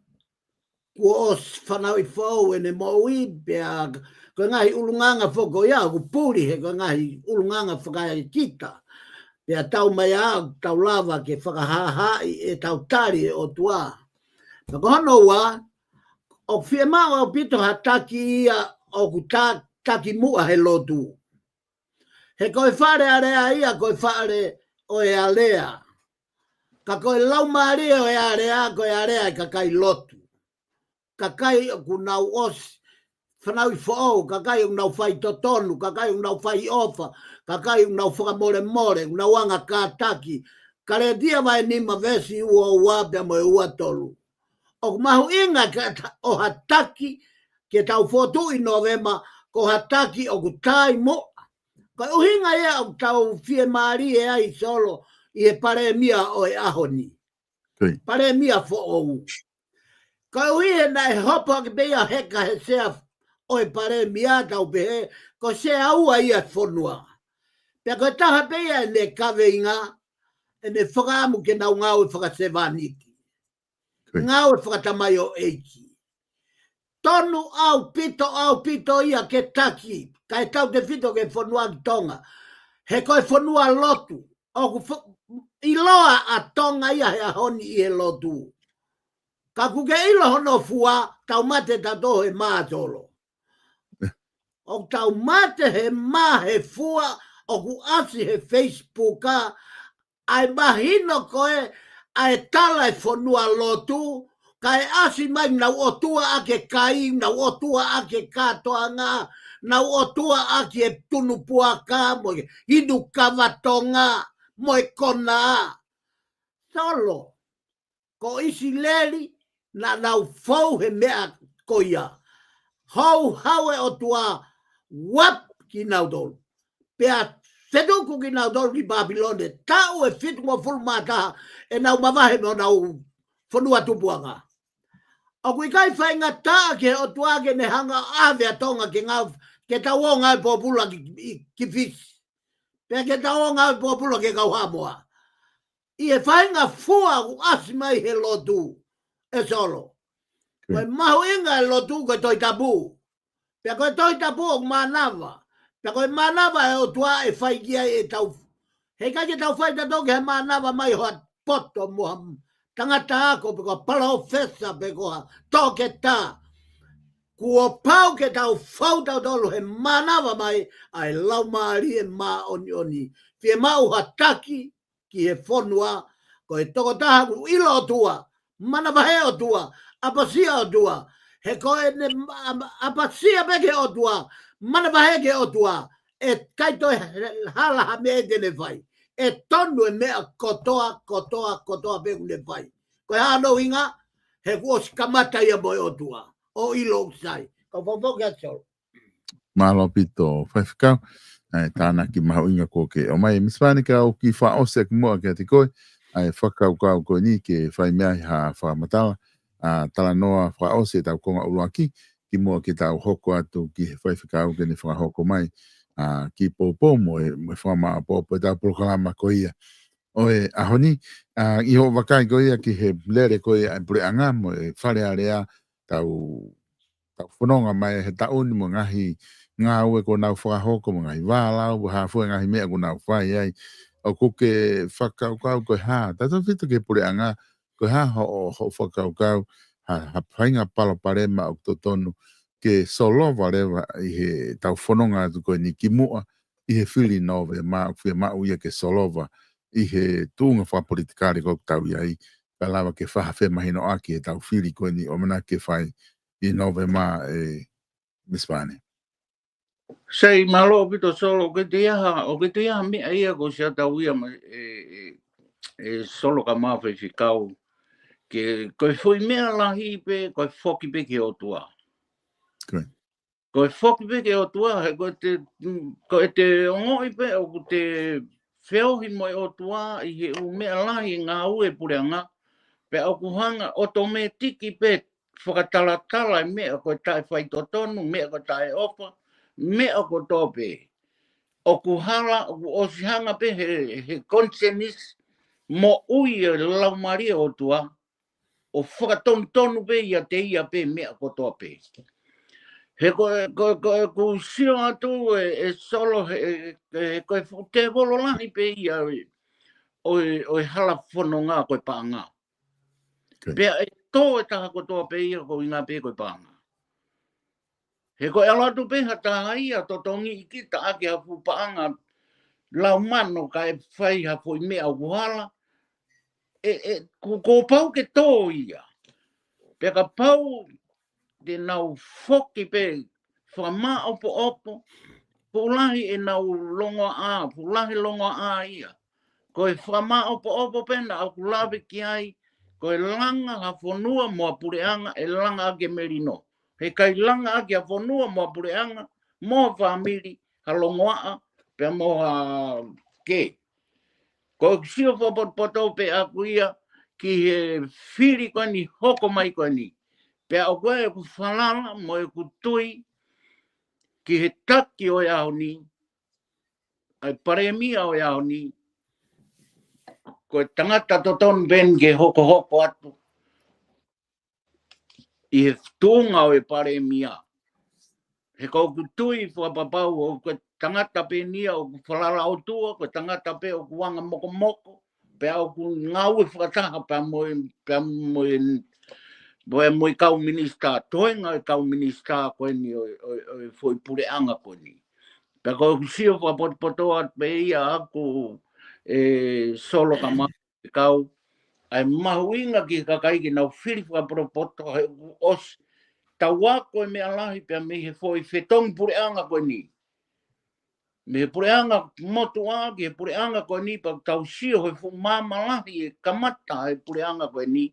kua os whanau I whau e ne maui, pia ko ngahi ulunganga whoko ia, ku puri he ko ngahi ulunganga whakai kita. Pia tau mai a, tau lava ke whakahahai e tau tari o tua. Na ko hono wa, o whia mau au pito hataki ia o ku taki mua he lotu. He koe whare area ia, koe whare o e alea. Ka koe lau maria o e area, koe area e kakai lotu. Kakai o ku nau osi, whanau I whaou, kakai o nau whai totonu, kakai o nau whai ofa, kakai o nau whakamore more, o nau anga kātaki. Ka rea dia vai nima vesi ua uapea mo e ua tolu. O mahu inga o hataki, ke tau whotu I novema, ko hataki o ku tai mo. Ka uhinga ia o tau fie maari e ai solo I e pare mia o e ahoni. Pare mia fo ou. Ka uhinga na e hopa ke beia heka he sea o e pare mia tau pehe, ko se aua ia whonua. Pea koe taha beia e ne kawe inga, e ne whakaamu ke nau ngau e whakasevaniki. Ngau e whakatamai o eiki. Tonu au pito ia ke taki, ka e tau te fito ke whonua ki tonga. He koe whonua lotu, I loa a tonga ia he ahoni I he lotu. Ka kuke ilo hono fua, tau mate tato he mātolo. O tau mate he mā he fua, o ku asi he Facebooka, ai mahino koe, ai tala e whonua lotu, ka e asi mai nau o tua ake kai, nau o tua ake katoa ngā, nau o tua ake e tunu puaka, mo e hinu kavatonga, mo e kona. Solo, ko isi leri, na nau fau he mea koia. Hau e o tua wap ki nau dolu. Pea seduku ki nau dolu ki Babilone, tau e fitu mo fulu mataha, e nau mavahe mo nau whanua tupuanga. O kui kai whainga taa ke o tuake ne hanga ave a tonga ke ngau, ke tau o ngai popula ki fisi. Pea ke tau o ngai popula ke kau hamoa. I e whainga fua ku asi mai he lotu, e solo. Koe mahu inga e lotu koe toi tabu. Pea koe toi tabu o manawa. Pea koe manawa e o tua e whaikia e tau. Hei kai ke tau whaita toke he manawa mai hoa poto mua. Tangata ako pe koa palofesa pe koa toke ta. Kua pau ke tau whauta tolu he manawa mai ai lau maari e maa oni. Fie mau hataki ki he whonua. Ko e toko taha ku ilo o tua. Manawa he o tua. Apasia o tua. He koe ne apasia peke o tua. Manawa he ke o tua. E kai toi halaha me e tene whai. E tonu e mea kotoa peku ne pai. Koe hano inga, he kuos kamata ia moi o tua. O ilo usai. Ko popo kia tol. Malo pito whaiwhikau. Tāna ki mahu inga ko ke. O mai miswani ka o ki wha osek mua ke te koe. Ai whakau kau koe ni ke whai mea ha whamatala. Tala noa wha ose tau konga uruaki. Ki mua ki tau hoko atu ki whaiwhikau ke ni whahoko mai. Ki popo mo e whama popo e tau proklama ko ia. Oe ahoni, iho wakai ko ia ki he lere ko ia pure anga mo e whare area tau whanonga mai he tauni mo ngahi ngā ue ko nau whakahoko mo ngahi wālau, hāfua ngahi mea ko nau whai ai. O kuke whakaukau ko ha, tato whitu ke pure anga, ko ha ho whakaukau, ha whainga palo parema o totonu, ke solova rewa I he tau whanonga atu ko ni ki mua, I he whili nove ma uia ke solova, I he tūnga whapolitikari ko tau iai, ka lawa ke whahawhe mahino aki e tau whili ko ni o mana ke whai I nove ma e mispane. Sei malo pito solo ke te iaha mea ia ko sia tau ia solo ka mawhai whikau. Ke koe whui mea lahi pe, koe whoki pe ke o tua. Correct. Ko e whoki peke o tua, ko te ongoi pe, o ko te whiohi mo o tua, i he u mea lahi ngā ue pureanga, pe au kuhanga otometiki pe, whakatalatala i mea ko tae whaitotonu, mea ko tae ofa, mea ko tōpe. O kuhala, o sihanga pe, he konsenis, mo ui e laumaria o tua, o whakatonu pe ia te ia pe, mea ko tōpe. He ko sio atu e solo ko te volo lahi pe ia o hala whanonga ko paanga. Pea e tō e taha ko toa pe ia ko inga pe ko paanga. He ko alatu pe ha taha ia to tongi i ki ta ake hafu paanga lau mano ka e whai hafu i mea uhala. Ko pau ke tō ia. Pea ka pau te nau whoki pe whama opo, pulahi e nau longa a, pulahi longa a ia. Ko e whama opo pena au kulawe ki ai, ko e langa ha whanua moa pureanga e langa ake merino. He kai langa ake ha whanua moa pureanga, moa whamiri, ha longa a, pe moa ke. Ko e sio whapoto pe aku ia, ki he whiri koe ni, hoko mai koe ni. Pea o koe e ku whalala mo e ku tui ki he taki o iau ni, ai paremia o iau ni, ko e tangata toton ben ke hoko atu. I he tūnga o e paremia. He kau ku tui whapapau o ko tangata pe nia o ku whalala o tua, ko tangata pe o ku wanga moko, pea o ku ngau e whakataha pea moi kau minista, toenga e kau minista koe ni o foi pureanga koe ni. Pea ko sio whapotoa pe ia aku solo ka maa kau, ai mahuinga ki kakaiki nau whiri whapropoto he os tawako e mea lahi pea me he foi whetong pureanga koe ni. Me he pureanga motu aki, he pureanga koe ni pa tau sio he fu mama lahi e kamata he pureanga koe ni.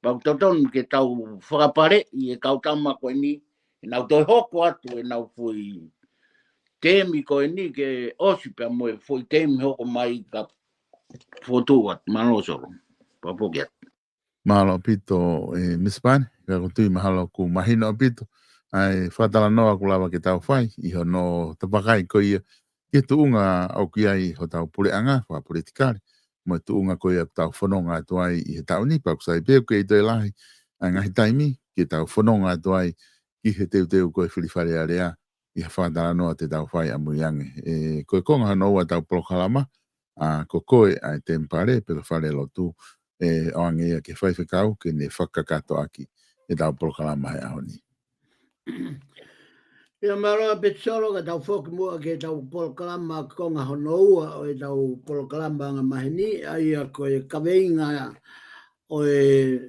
Pau toton ke tau whakapare i e kautama koe ni, e nau toi hoko atu e nau fui temi koe ni ke osi pia moe fui temi hoko mai ka fotua malo solo. Papokiat. Mahalo pito Miss Pane, ka kutui mahalo ku mahino pito. Ai whatala noa ku lawa ke tau whai, iho no tapakai ko ia ke tuunga au ki ai ho tau pureanga, wha politikari. Mo tuunga ko ia tau whanonga atu ai i he tau ni, paku sai peo ke i toi lahi, ai ngahi taimi, ke tau whanonga atu ai ki he teu koe whiriwhare area, i he whatala noa te tau whai amuriange. Koe konga hanoa tau polokalama, ko koe ai tempare, pero whare lotu, o ange ia ke whaiwhikau, ke ne whakakato aki, e tau polokalama he ahoni. Ia maroa petsolo ka tau whoki mua ke tau polokalama konga honoua o e tau polokalama nga mahini, ai a koe kaweinga o e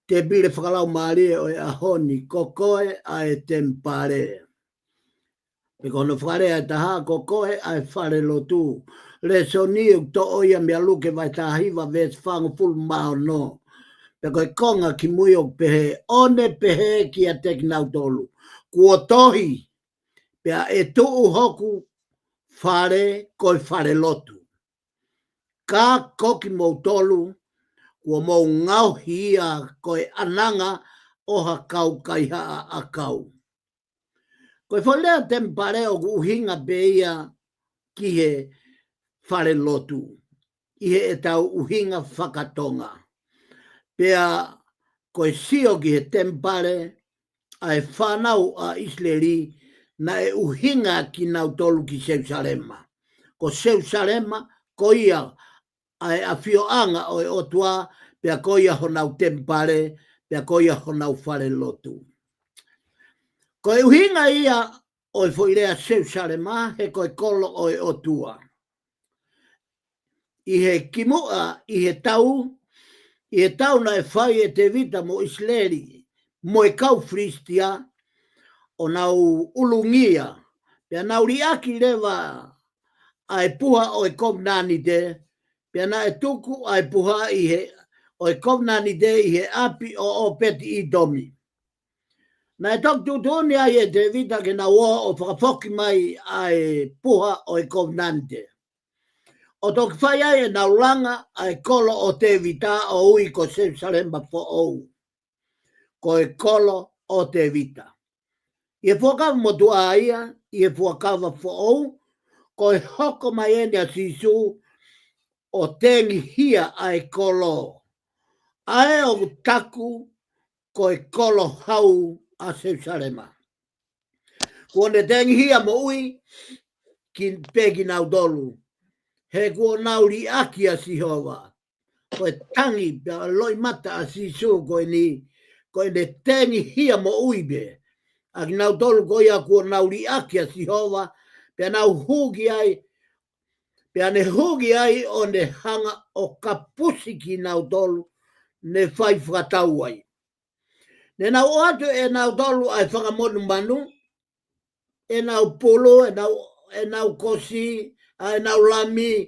te bile whakalau maari o e ahoni, kokoe a e tempare. E kono whare a taha kokoe a e whare lotu. Le so ni to oia mea luke vai tahiwa ves whangu fulu mao no. Pe koe konga ki mui o pehe, one pehe ki a tekinau tolu. Kua tohi, pea e tuu hoku whare koe whare lotu. Ka koki mou tolu, kua mou ngau hia koe ananga oha kau kaiha a kau. Koe whalea tempare o uhinga beia ki he whare lotu. I he e tau uhinga whakatonga. Pea koe sio ki he tempare ai whanau a Isleri na e uhinga ki nau tolu ki Seusalema. Ko Seusalema, ko ia ai a whioanga o e otua, pea ko ia honau tempare, pea ko ia honau whare lotu. Ko e uhinga ia o e whoirea Seusalema, he koe kolo o e otua. I he kimua, i he tau na e whai e te vita mo Isleri, mo e kau Fristia, o nau ulungia, pia nau riaki lewa a e puha o e komnani te, pia na e tuku a e puha i he, o e komnani te i he api o peti i domi. Na e tok tutuni ai e te vita ke na ua o whakafoki mai ai puha o e kovnante. O tok whai ai e naulanga ai kolo o te vita o ui ko se salemba po ou. Ko e kolo o te vita. I e whakawa motua ia, i e whakawa po ou, ko e hoko mai ene a sisu o tengi hia ai kolo. Ae o taku ko e kolo hau a Jerusalema. Kone tengi hia mo ui ki pegi nau dolu. He kua nauri aki a Sihova. Ko e tangi pia loi mata a sisu ko e ni ko e ne tengi hia mo ui be. Aki nau dolu ko ia kua nauri aki a Sihova pia nau hugi ai pia ne hugi ai o ne hanga o kapusi ki nau dolu ne whai whakatau ai. Ne nau atu e nau dolu ai whakamonu manu, e nau polo, e nau kosi, e nau lami,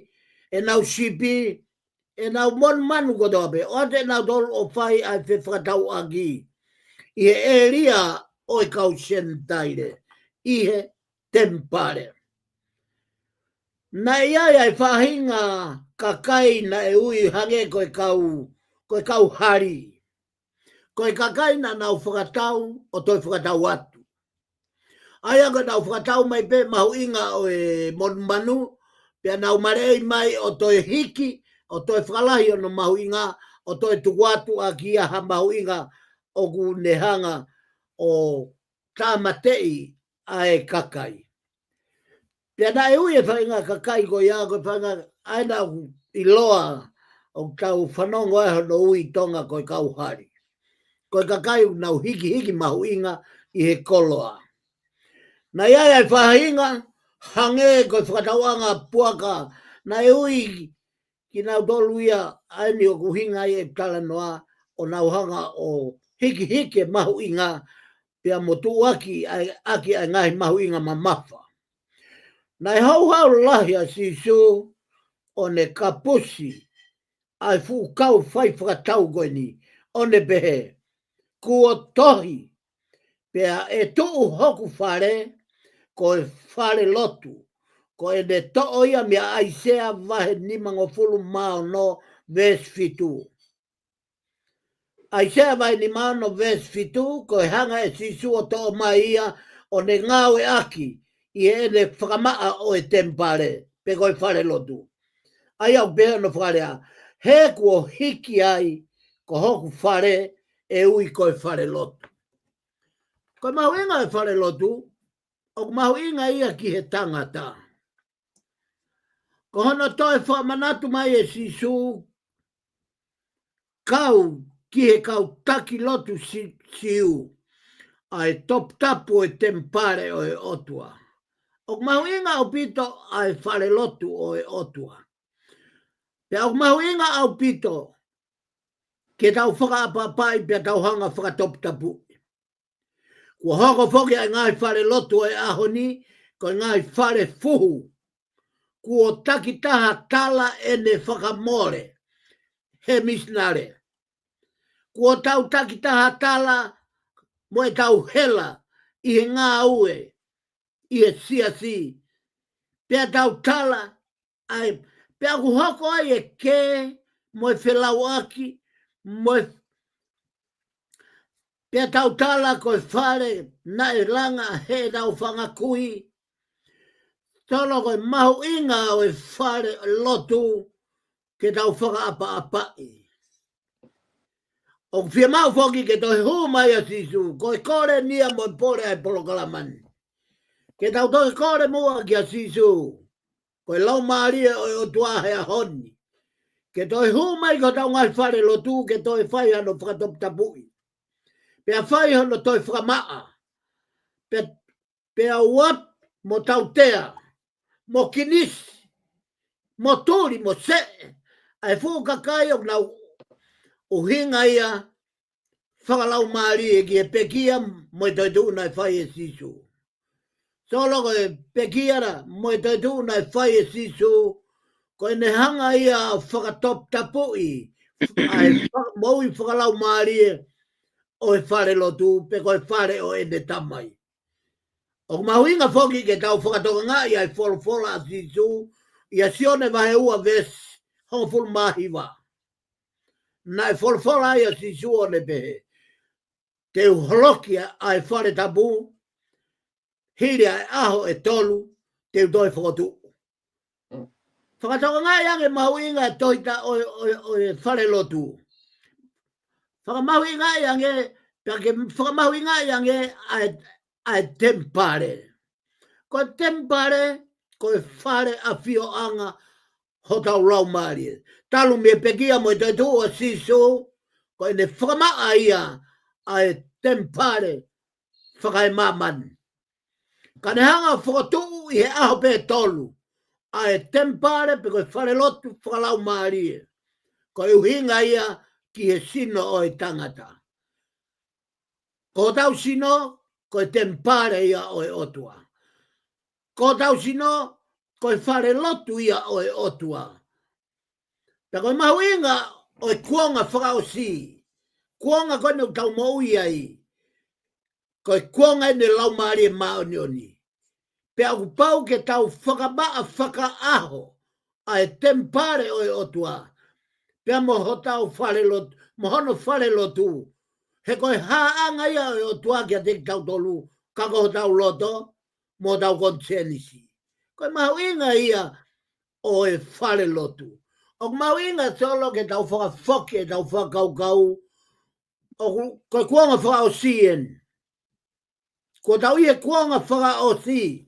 e nau sipi, e nau mon manu ko dobe. O te nau dolu o whai ai whakatau agi. I e ria o i kau sentaire. I he tempare. Na ia ai whahinga kakai na e ui hange ko e kau hari. Ko e kakai na nau whakatau o toi whakatau atu. Aia ko nau whakatau mai pe mahu inga o e monu pia nau marei mai o toi hiki, o toi whakalahi o no mahu inga, o toi tukuatu a kia ha mahu inga o ku nehanga o tamatei a e kakai. Pia na e ui e whainga kakai ko ia ko whainga aina i loa o tau whanongo e hono ui tonga ko i kau hari. Ko i kakai nau hiki mahu inga i he koloa. Na ia e whahinga hange ko i whakatauanga puaka na e ui ki nau dolu ia aini o kuhinga i e talanoa o nau hanga o hiki mahu inga pia motu aki a ngahi mahu inga mamafa. Na e hau lahi a sisu o ne kapusi ai fukau whai whakatau koe ni o ne behe. Kua tohi pia e tuu hoku whare ko e whare lotu. Ko e ne to'o ia mea aisea vahe nimango fulu mao no ves fitu. Aisea vahe ni mao no ves fitu ko e hanga e sisu o to'o mai ia o ne ngau e aki i e ne whakamaa o e tempare pe ko e whare lotu. Ai au beha no whare a. He kua hiki ai ko hoku whare e ui ko e whare lotu. Ko e mahu inga e whare lotu, o mahu inga ia ki he tangata. Ko hono toi whamanatu mai e sisu kau ki he kau taki lotu siu ai top tapu e tempare o e otua. O mahu inga au pito ai whare lotu o e otua. Pe au mahu inga au pito ke tau whakaapapai pe tau hanga whakatop tapu. Kua hoko whoki ai ngai whare lotu e ahoni, ko ngai whare fuhu. Kua takitaha tala e ne whakamore, he misnare. Kua tau takitaha tala, mo e tau hela, i he ngā ue, i he siasi. Pea tau tala, ai, pea ku hoko ai e ke, mo e whelau aki, mo e pea tau tala ko e whare na e langa he tau whangakui. Tolo ko e mahu inga o e whare lotu ke tau whakaapai. O whia mau whoki ke toi hu mai a sisu, ko e kore nia mo e pore ai polokalamani. Ke tau toi kore mua ki a sisu, ko e lau maaria o tuahe a honi. Ke toi hu mai ko tau ngai whare lotu ke toi whai ano whakatop tapui. Pea whai hono toi whakamaa. Pea uap mo tautea, mo kinisi, mo turi, mo se. Ai fukakai o nau o hinga ia whakalau maari e ki e pekia mo i taitu nai whai e sisu. Solo ko e pekiara mo i taitu nai whai e sisu ko e ne hanga ia whakatop tapui ai mo i whakalau maari e o e whare lotu, pe koe whare o e ne tamai. O mahuinga whoki ke tau whakatoka ngā i ai wholofola a sisu, i a sione vahe ua ves, hongful mahiwa. Na e wholofola i a sisu o ne pehe. Te uholokia ai whare tabu, hiri ai aho e tolu, te udoi whakotu. Whakatoka ngā iange mahuinga e toita o e whare lotu. Whakamahuinga iange, whakamahuinga iange ai tempare. Ko tempare, ko e whare a whio anga ho tau lau maari. Talu me pekia mo i toi tū o siso, ko e ne whakamaa ia ai tempare whakai mamani. Ka ne hanga whakatū i he aho pe tolu. Ai tempare pe koe whare lotu whakalau maari. Ko e uhinga ia ki he sino o e tangata. Ko tau sino, ko e tempare ia o e otua. Ko tau sino, ko e whare lotu ia o e otua. Pe koe mahuinga o e kuonga whakao si. Kuonga koe ne tau mou iai. Ko e kuonga e ne lau maari e maonioni. Pe au pau ke tau whakamaa whakaaho a e tempare o e otua. Pe mo tau whare lotu, mo hono whare lotu. He koe haanga ia o e otua kia te tau tolu, kako tau loto, mo tau konsenisi. Koe mahuinga ia o e whare lotu. O mahuinga solo ke tau whakafoke, e tau whakaukau, o koe kuanga whakao sien. Ko tau ia kuanga whakao si.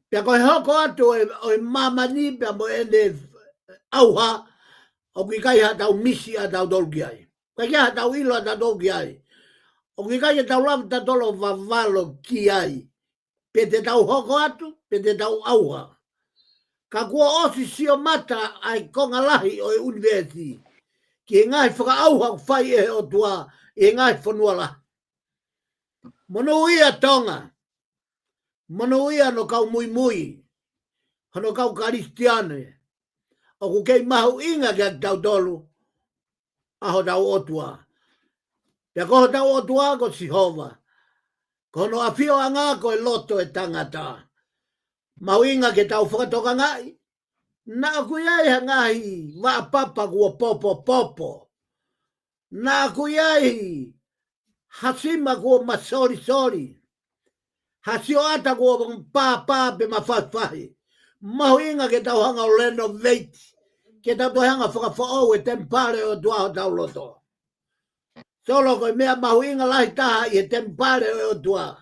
Pea koe hoko atu o e mamani pea mo ene auha o ki kai ha tau misi a tau tolki ai. Kai kia ha tau ilo a tau tolki ai. O ki kai ha tau lamu ta tolo vavalo ki ai. Pe te tau hoko atu, pe te tau auha. Ka kua osi sio mata ai konga lahi o e universi. Ki e ngai whaka auha whai e o tua, e ngai whanua la. Mono ia tonga. Mono ia no kau mui mui. Hono kau karistiane. O ku kei mahu inga kia tau tolu. Aho tau otua. Pea koho tau otua ko Sihova. Kono a whio anga ko e loto e tangata. Mahu inga ke tau whakatoka ngai. Na aku iai hangahi. Wa papa kua popo popo. Na aku iai. Hasima kua masori sori. Hasio ata kua papa pe mawhaiwhahi. Mahu inga ke tau hanga o renovate. Ke tau toi hanga whakawhao e tempare o tua o tau loto. Solo koe mea mahu inga lahi taha i e tempare o tua.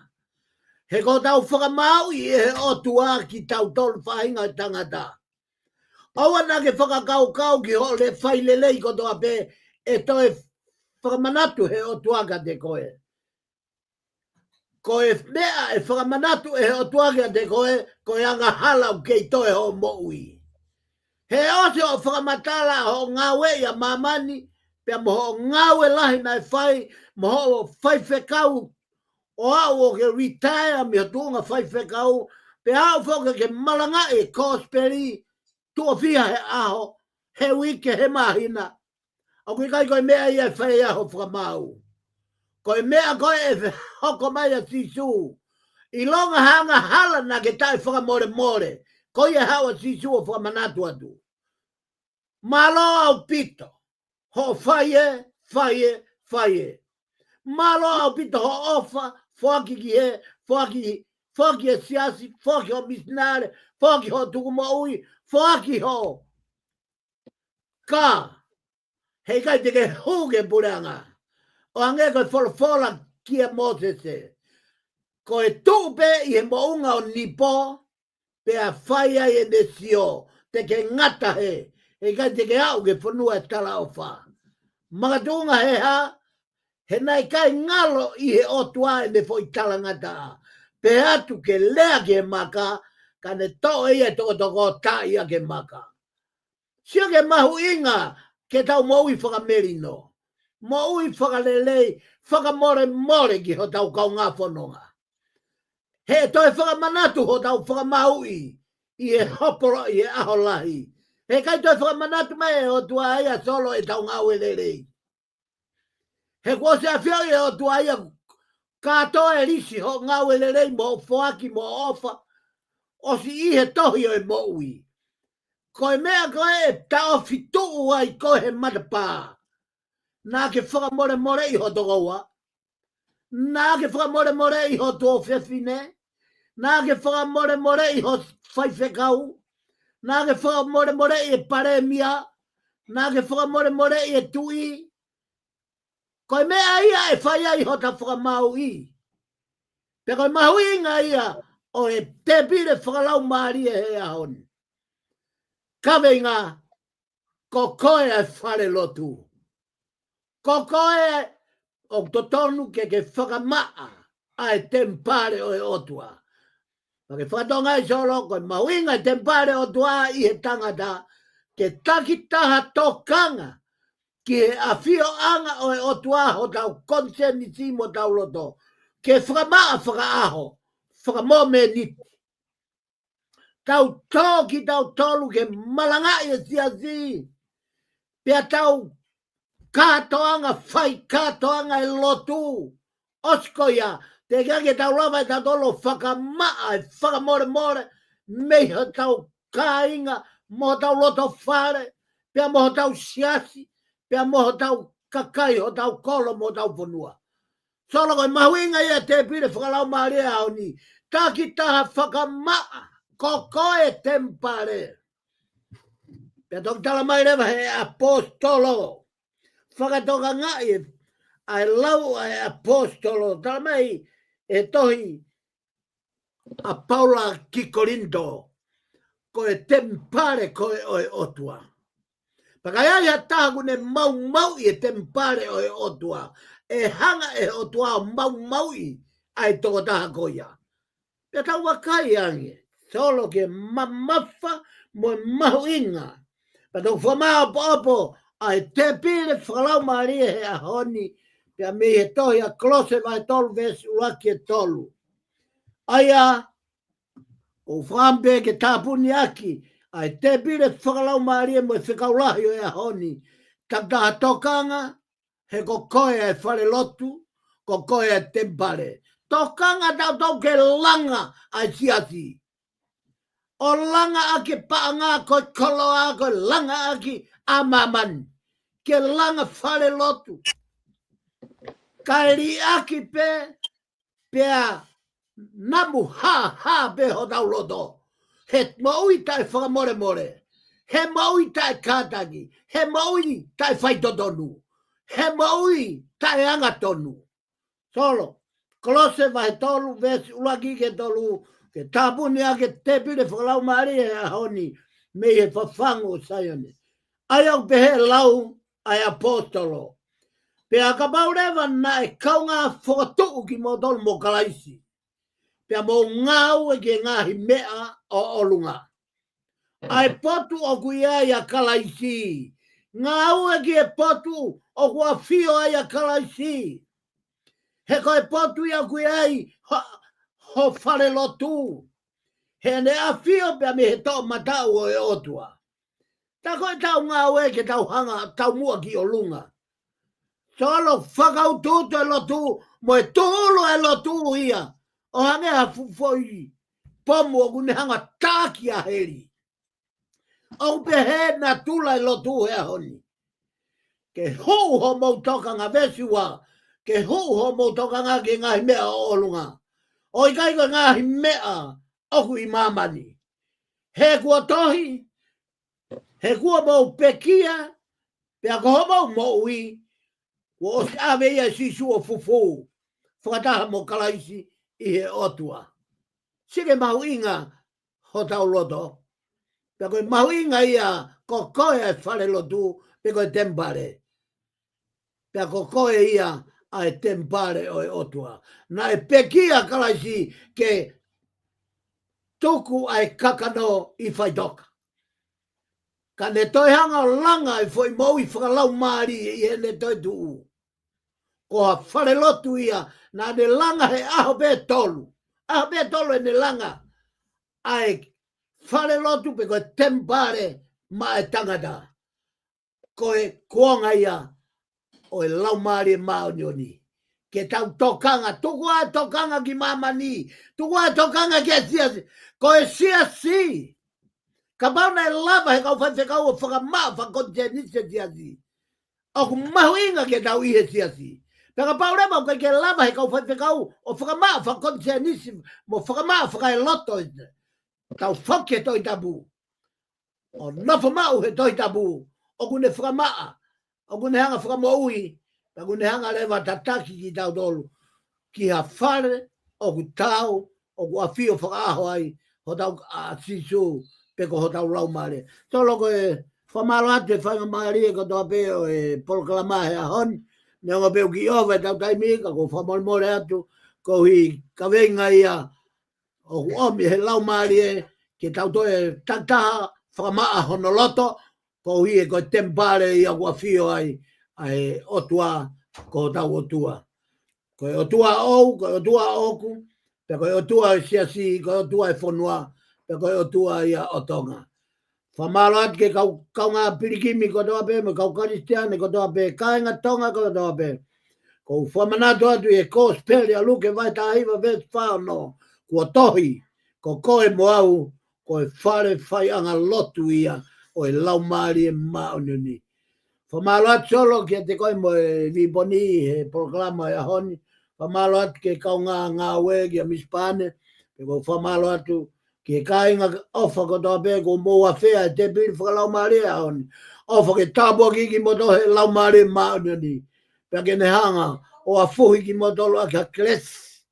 He ko tau whakamau i e o tua ki tau tolu whahinga i tangata. Aua na ke whakakau kau ki ho le whailelei ko toa pe e toi whakamanatu he o tua ka te koe. Ko e mea e whakamanatu e o tua ka te koe, ko e anga hala o kei toe ho moui. He ose o whakamatala ho ngawe ia mamani, pia mo ho ngawe lahi nai whai, mo ho whai whekau, o au o ke retire mi o tuunga whai whekau, pe au whoka ke malanga e kosperi, tua fia he aho, he wike he mahina. O kui kai koe mea ia whai aho whakamau. Koe mea koe e hoko mai a sisu. I longa hanga hala na ke tai whakamore more. Koe e hawa sisu o whakamanatu atu. Malo au pito. Ho whaie, whaie, whaie. Malo au pito ho ofa, whaki ki he, whaki e siasi, whaki ho misnare, whaki ho tukumaui, whaki ho. Ka. Hei kai te ke huge puranga. O ange koe wholofola kia Mosese. Ko e tupe i he mounga o nipo, pe a whaia i e nesio, te ke ngata he, e kai te ke au ke whanua e tala o wha. Magatunga he ha, he nai kai ngalo i he otua e me fo i tala ngata. Pe atu ke lea ke maka, ka ne to e toko ta ia ke maka. Sio ke mahu inga ke tau moui whakamerino. Moui whakalelei, whakamore more ki ho tau kau ngā whanonga. He toi whakamanatu ho tau whakamaui i e hoporo i e aholahi. He kai toi whakamanatu mai e o tua aia solo e tau ngā welelei. He kua se afia e o tua ia katoa e risi ho ngau e lerei mo foaki mo ofa. O si i he tohi o e mo ui. Koe mea koe e tao fitu ai koe he matapā. Nā ke whakamore more i ho tokoua. Nā ke whakamore more i ho tō whewhine. Nā ke whakamore more i ho whaiwhekau. Nā ke whakamore more i e paremia. Nā ke whakamore more i e tui. Koe mea ia e whaia i ho ta whakamau i. Pe koe mahu inga ia o e te pire whakalau maari e he ahoni. Kawe ngā ko koe e whare lotu. Ko koe o totonu ke whakamaa a e tempare o e otua. Ke whakatonga i solo koe mahu inga e tempare o tua i he tangata ke takitaha tokanga ki he awhio anga o e otua ho tau konsenisi mo tau loto. Ke whakamaa whakaaho, whakamome niti. Tau tō ki tau tolu ke malanga i e siasi. Pea tau kātoanga whai, kātoanga e lotu. Oskoia, te kake tau lava e tau tolo whakamaa e whakamore more. Meha tau kāinga, moho tau loto whare. Pea moho tau siasi, pea moho tau kakai ho tau kolo mo tau whanua. Solo koe mahuinga ia te pire whakalau maari e haoni. Taki taha whakamaa, ko koe tempare. Pea toki tala mai rewa he apostolo. Whakatoka ngai ai lau ai apostolo. Tala mai e tohi a Paula ki Korinto. Koe tempare koe oe otua. Pakaiai ha taha kune mau i e tempare oe otua. E hanga e otua mau i ai toko taha koia. Pea tau wakai ange. Solo ke mamafa mo mahu inga. Pea tau whamao popo ai te pire whakalau maari he ahoni. Pea me he tohi a klose vai tolu vesi uaki e tolu. Aia o whampe ke tāpuni aki. Ai te pire whakalau maari mo e whikaulahi o e ahoni. Taktaha tokanga. He ko koe e whare lotu, ko koe e tempare. Tokanga tau ke langa ai siasi. O langa aki paanga koe koloa, koe langa aki amaman. Ke langa whare lotu. Kairi aki pe, pea namu ha pe ho tau loto. He maui tai whakamore more. He maui tai kātaki. He maui tai whaitotonu. He maui tae anga tonu. Solo, klose vai tolu, vesi ulaki ke tolu, ke tāpuni ake te pire whakalau maari e ahoni, me he whawhango saione. Ai au pehe lau, ai apostolo. Pea ka paurewa na e kaunga whakatuku ki mo tolu mo kalaisi. Pea mo ngau e ke ngahi mea o olunga. Ai potu o kuia ia kalaisi. Ngau e ke potu o kua fio ai a kalaisi. He koe potu ia kui ai ho whare lotu. He ne a fio pia me he tau matau o e otua. Ta koe tau ngau e ke tau hanga, tau mua ki o lunga. Solo whakaututu e lotu, mo e tūlo e lotu ia. O hange a fufoi, pomu o kune hanga tāki a heri. O pehe na tula e lotu he honi. Ke hou ho mou tokanga vesiwa, ke hou ho mou tokanga ke ngahi mea o olunga. O i kaiko ngahi mea oku i mamani. He kua tohi, he kua mou pekia, pea ko mou mou i, o si ave ia sisu o fufu, whakataha mo kalaisi i he otua. Sike mau inga ho tau loto, pea koe mau inga ia ko koe e whare lotu, pea koe tempare. Pea ko koe ia a e tempare o e otua. Na e pekia kalaisi ke tuku ai kakano i whaidoka. Ka ne toi hanga o langa i foi mau i whakalau maari i he ne toi tuu. Ko ha whare lotu ia na ne langa he aho be tolu. Aho be tolu e ne langa ai whare lotu pe koe tempare ma e tangata. Koe kuonga ia o e lau maari maonioni. Ke tau tokanga, tuku a tokanga ki mamani, tuku a tokanga ki a siasi, ko e siasi. Ka mauna e lava he kau whawhekau o whakamaa whakontea nise siasi. O ku mahu inga ke tau ihe siasi. Peka paurema o ke lava he kau whawhekau o whakamaa whakontea nise, mo whakamaa whakai loto ite. Tau whake toi tabu. O napa mau he toi tabu. O kune whakamaa, o kune hanga whakamoui, ta kune hanga lewa tataki ki tau tolu. Ki ha whare, o ku tau, o ku awhio whakaaho ai, ho tau a sisu, peko ho tau lau mare. Tolo ko e whamaro atu e whainga maari e kotoa peo e polkalama he a hon, ne onga peo ki owe tau taimika, ko whamormore atu, ko hi kawenga ia, o ku omi he lau maari e, ke tau toe tataha, whakamaa honoloto, ko hi e ko tempare ia ku awhio ai, ai otua, ko tau otua. Ko e otua ou, ko e otua oku, pe ko e otua e siasi, ko e otua e whanua, pe ko e otua ia otonga. Whamalo atu ke kau ngā pirikimi ko toa pe, me kau karistiane ko toa pe, kāinga tonga ko toa pe. Ko whamanatu atu e ko speli a luke vai tā hiva ves whāno, kua tohi, ko koe moau, ko e whare whai anga lotu ia, o e lau maari e maunioni. Whamalo atu solo ki te koe mo e viponi he proklama e ahoni, whamalo atu ke kau ngā ue ki a mispane, pe ko whamalo atu ke kāinga ofa ko toa pe ko moa whea e te pili whakalau maari e ahoni. Ofa ke tāpua ki moto he lau maari e maunioni. Pe ke ne hanga o a fuhi ki motolo a ka kles,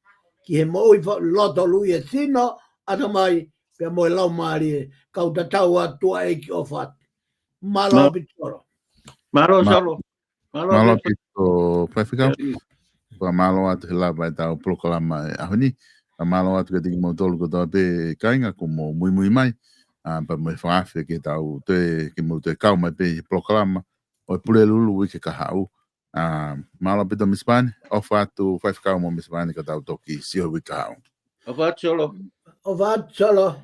ki he moi loto lui e sino, ata mai pe mo e lau maari e kau tatau atua e ki ofat. Malo apitoro. Malo solo. Malo pito whaiwhikau. Kua malo atu he lava e tau proklama e ahoni. Ka malo atu ke tiki mo tolu ko toa pe kainga ko mo mui mai. Pa mo e whaafe ke tau te ke mo te kau mai pe proklama. O e pule lulu i ke kahau. Malo pito mispane. Ofa atu whaiwhikau mo mispane ka tau toki sio i kahau. Ofa atu solo. Ofa atu solo.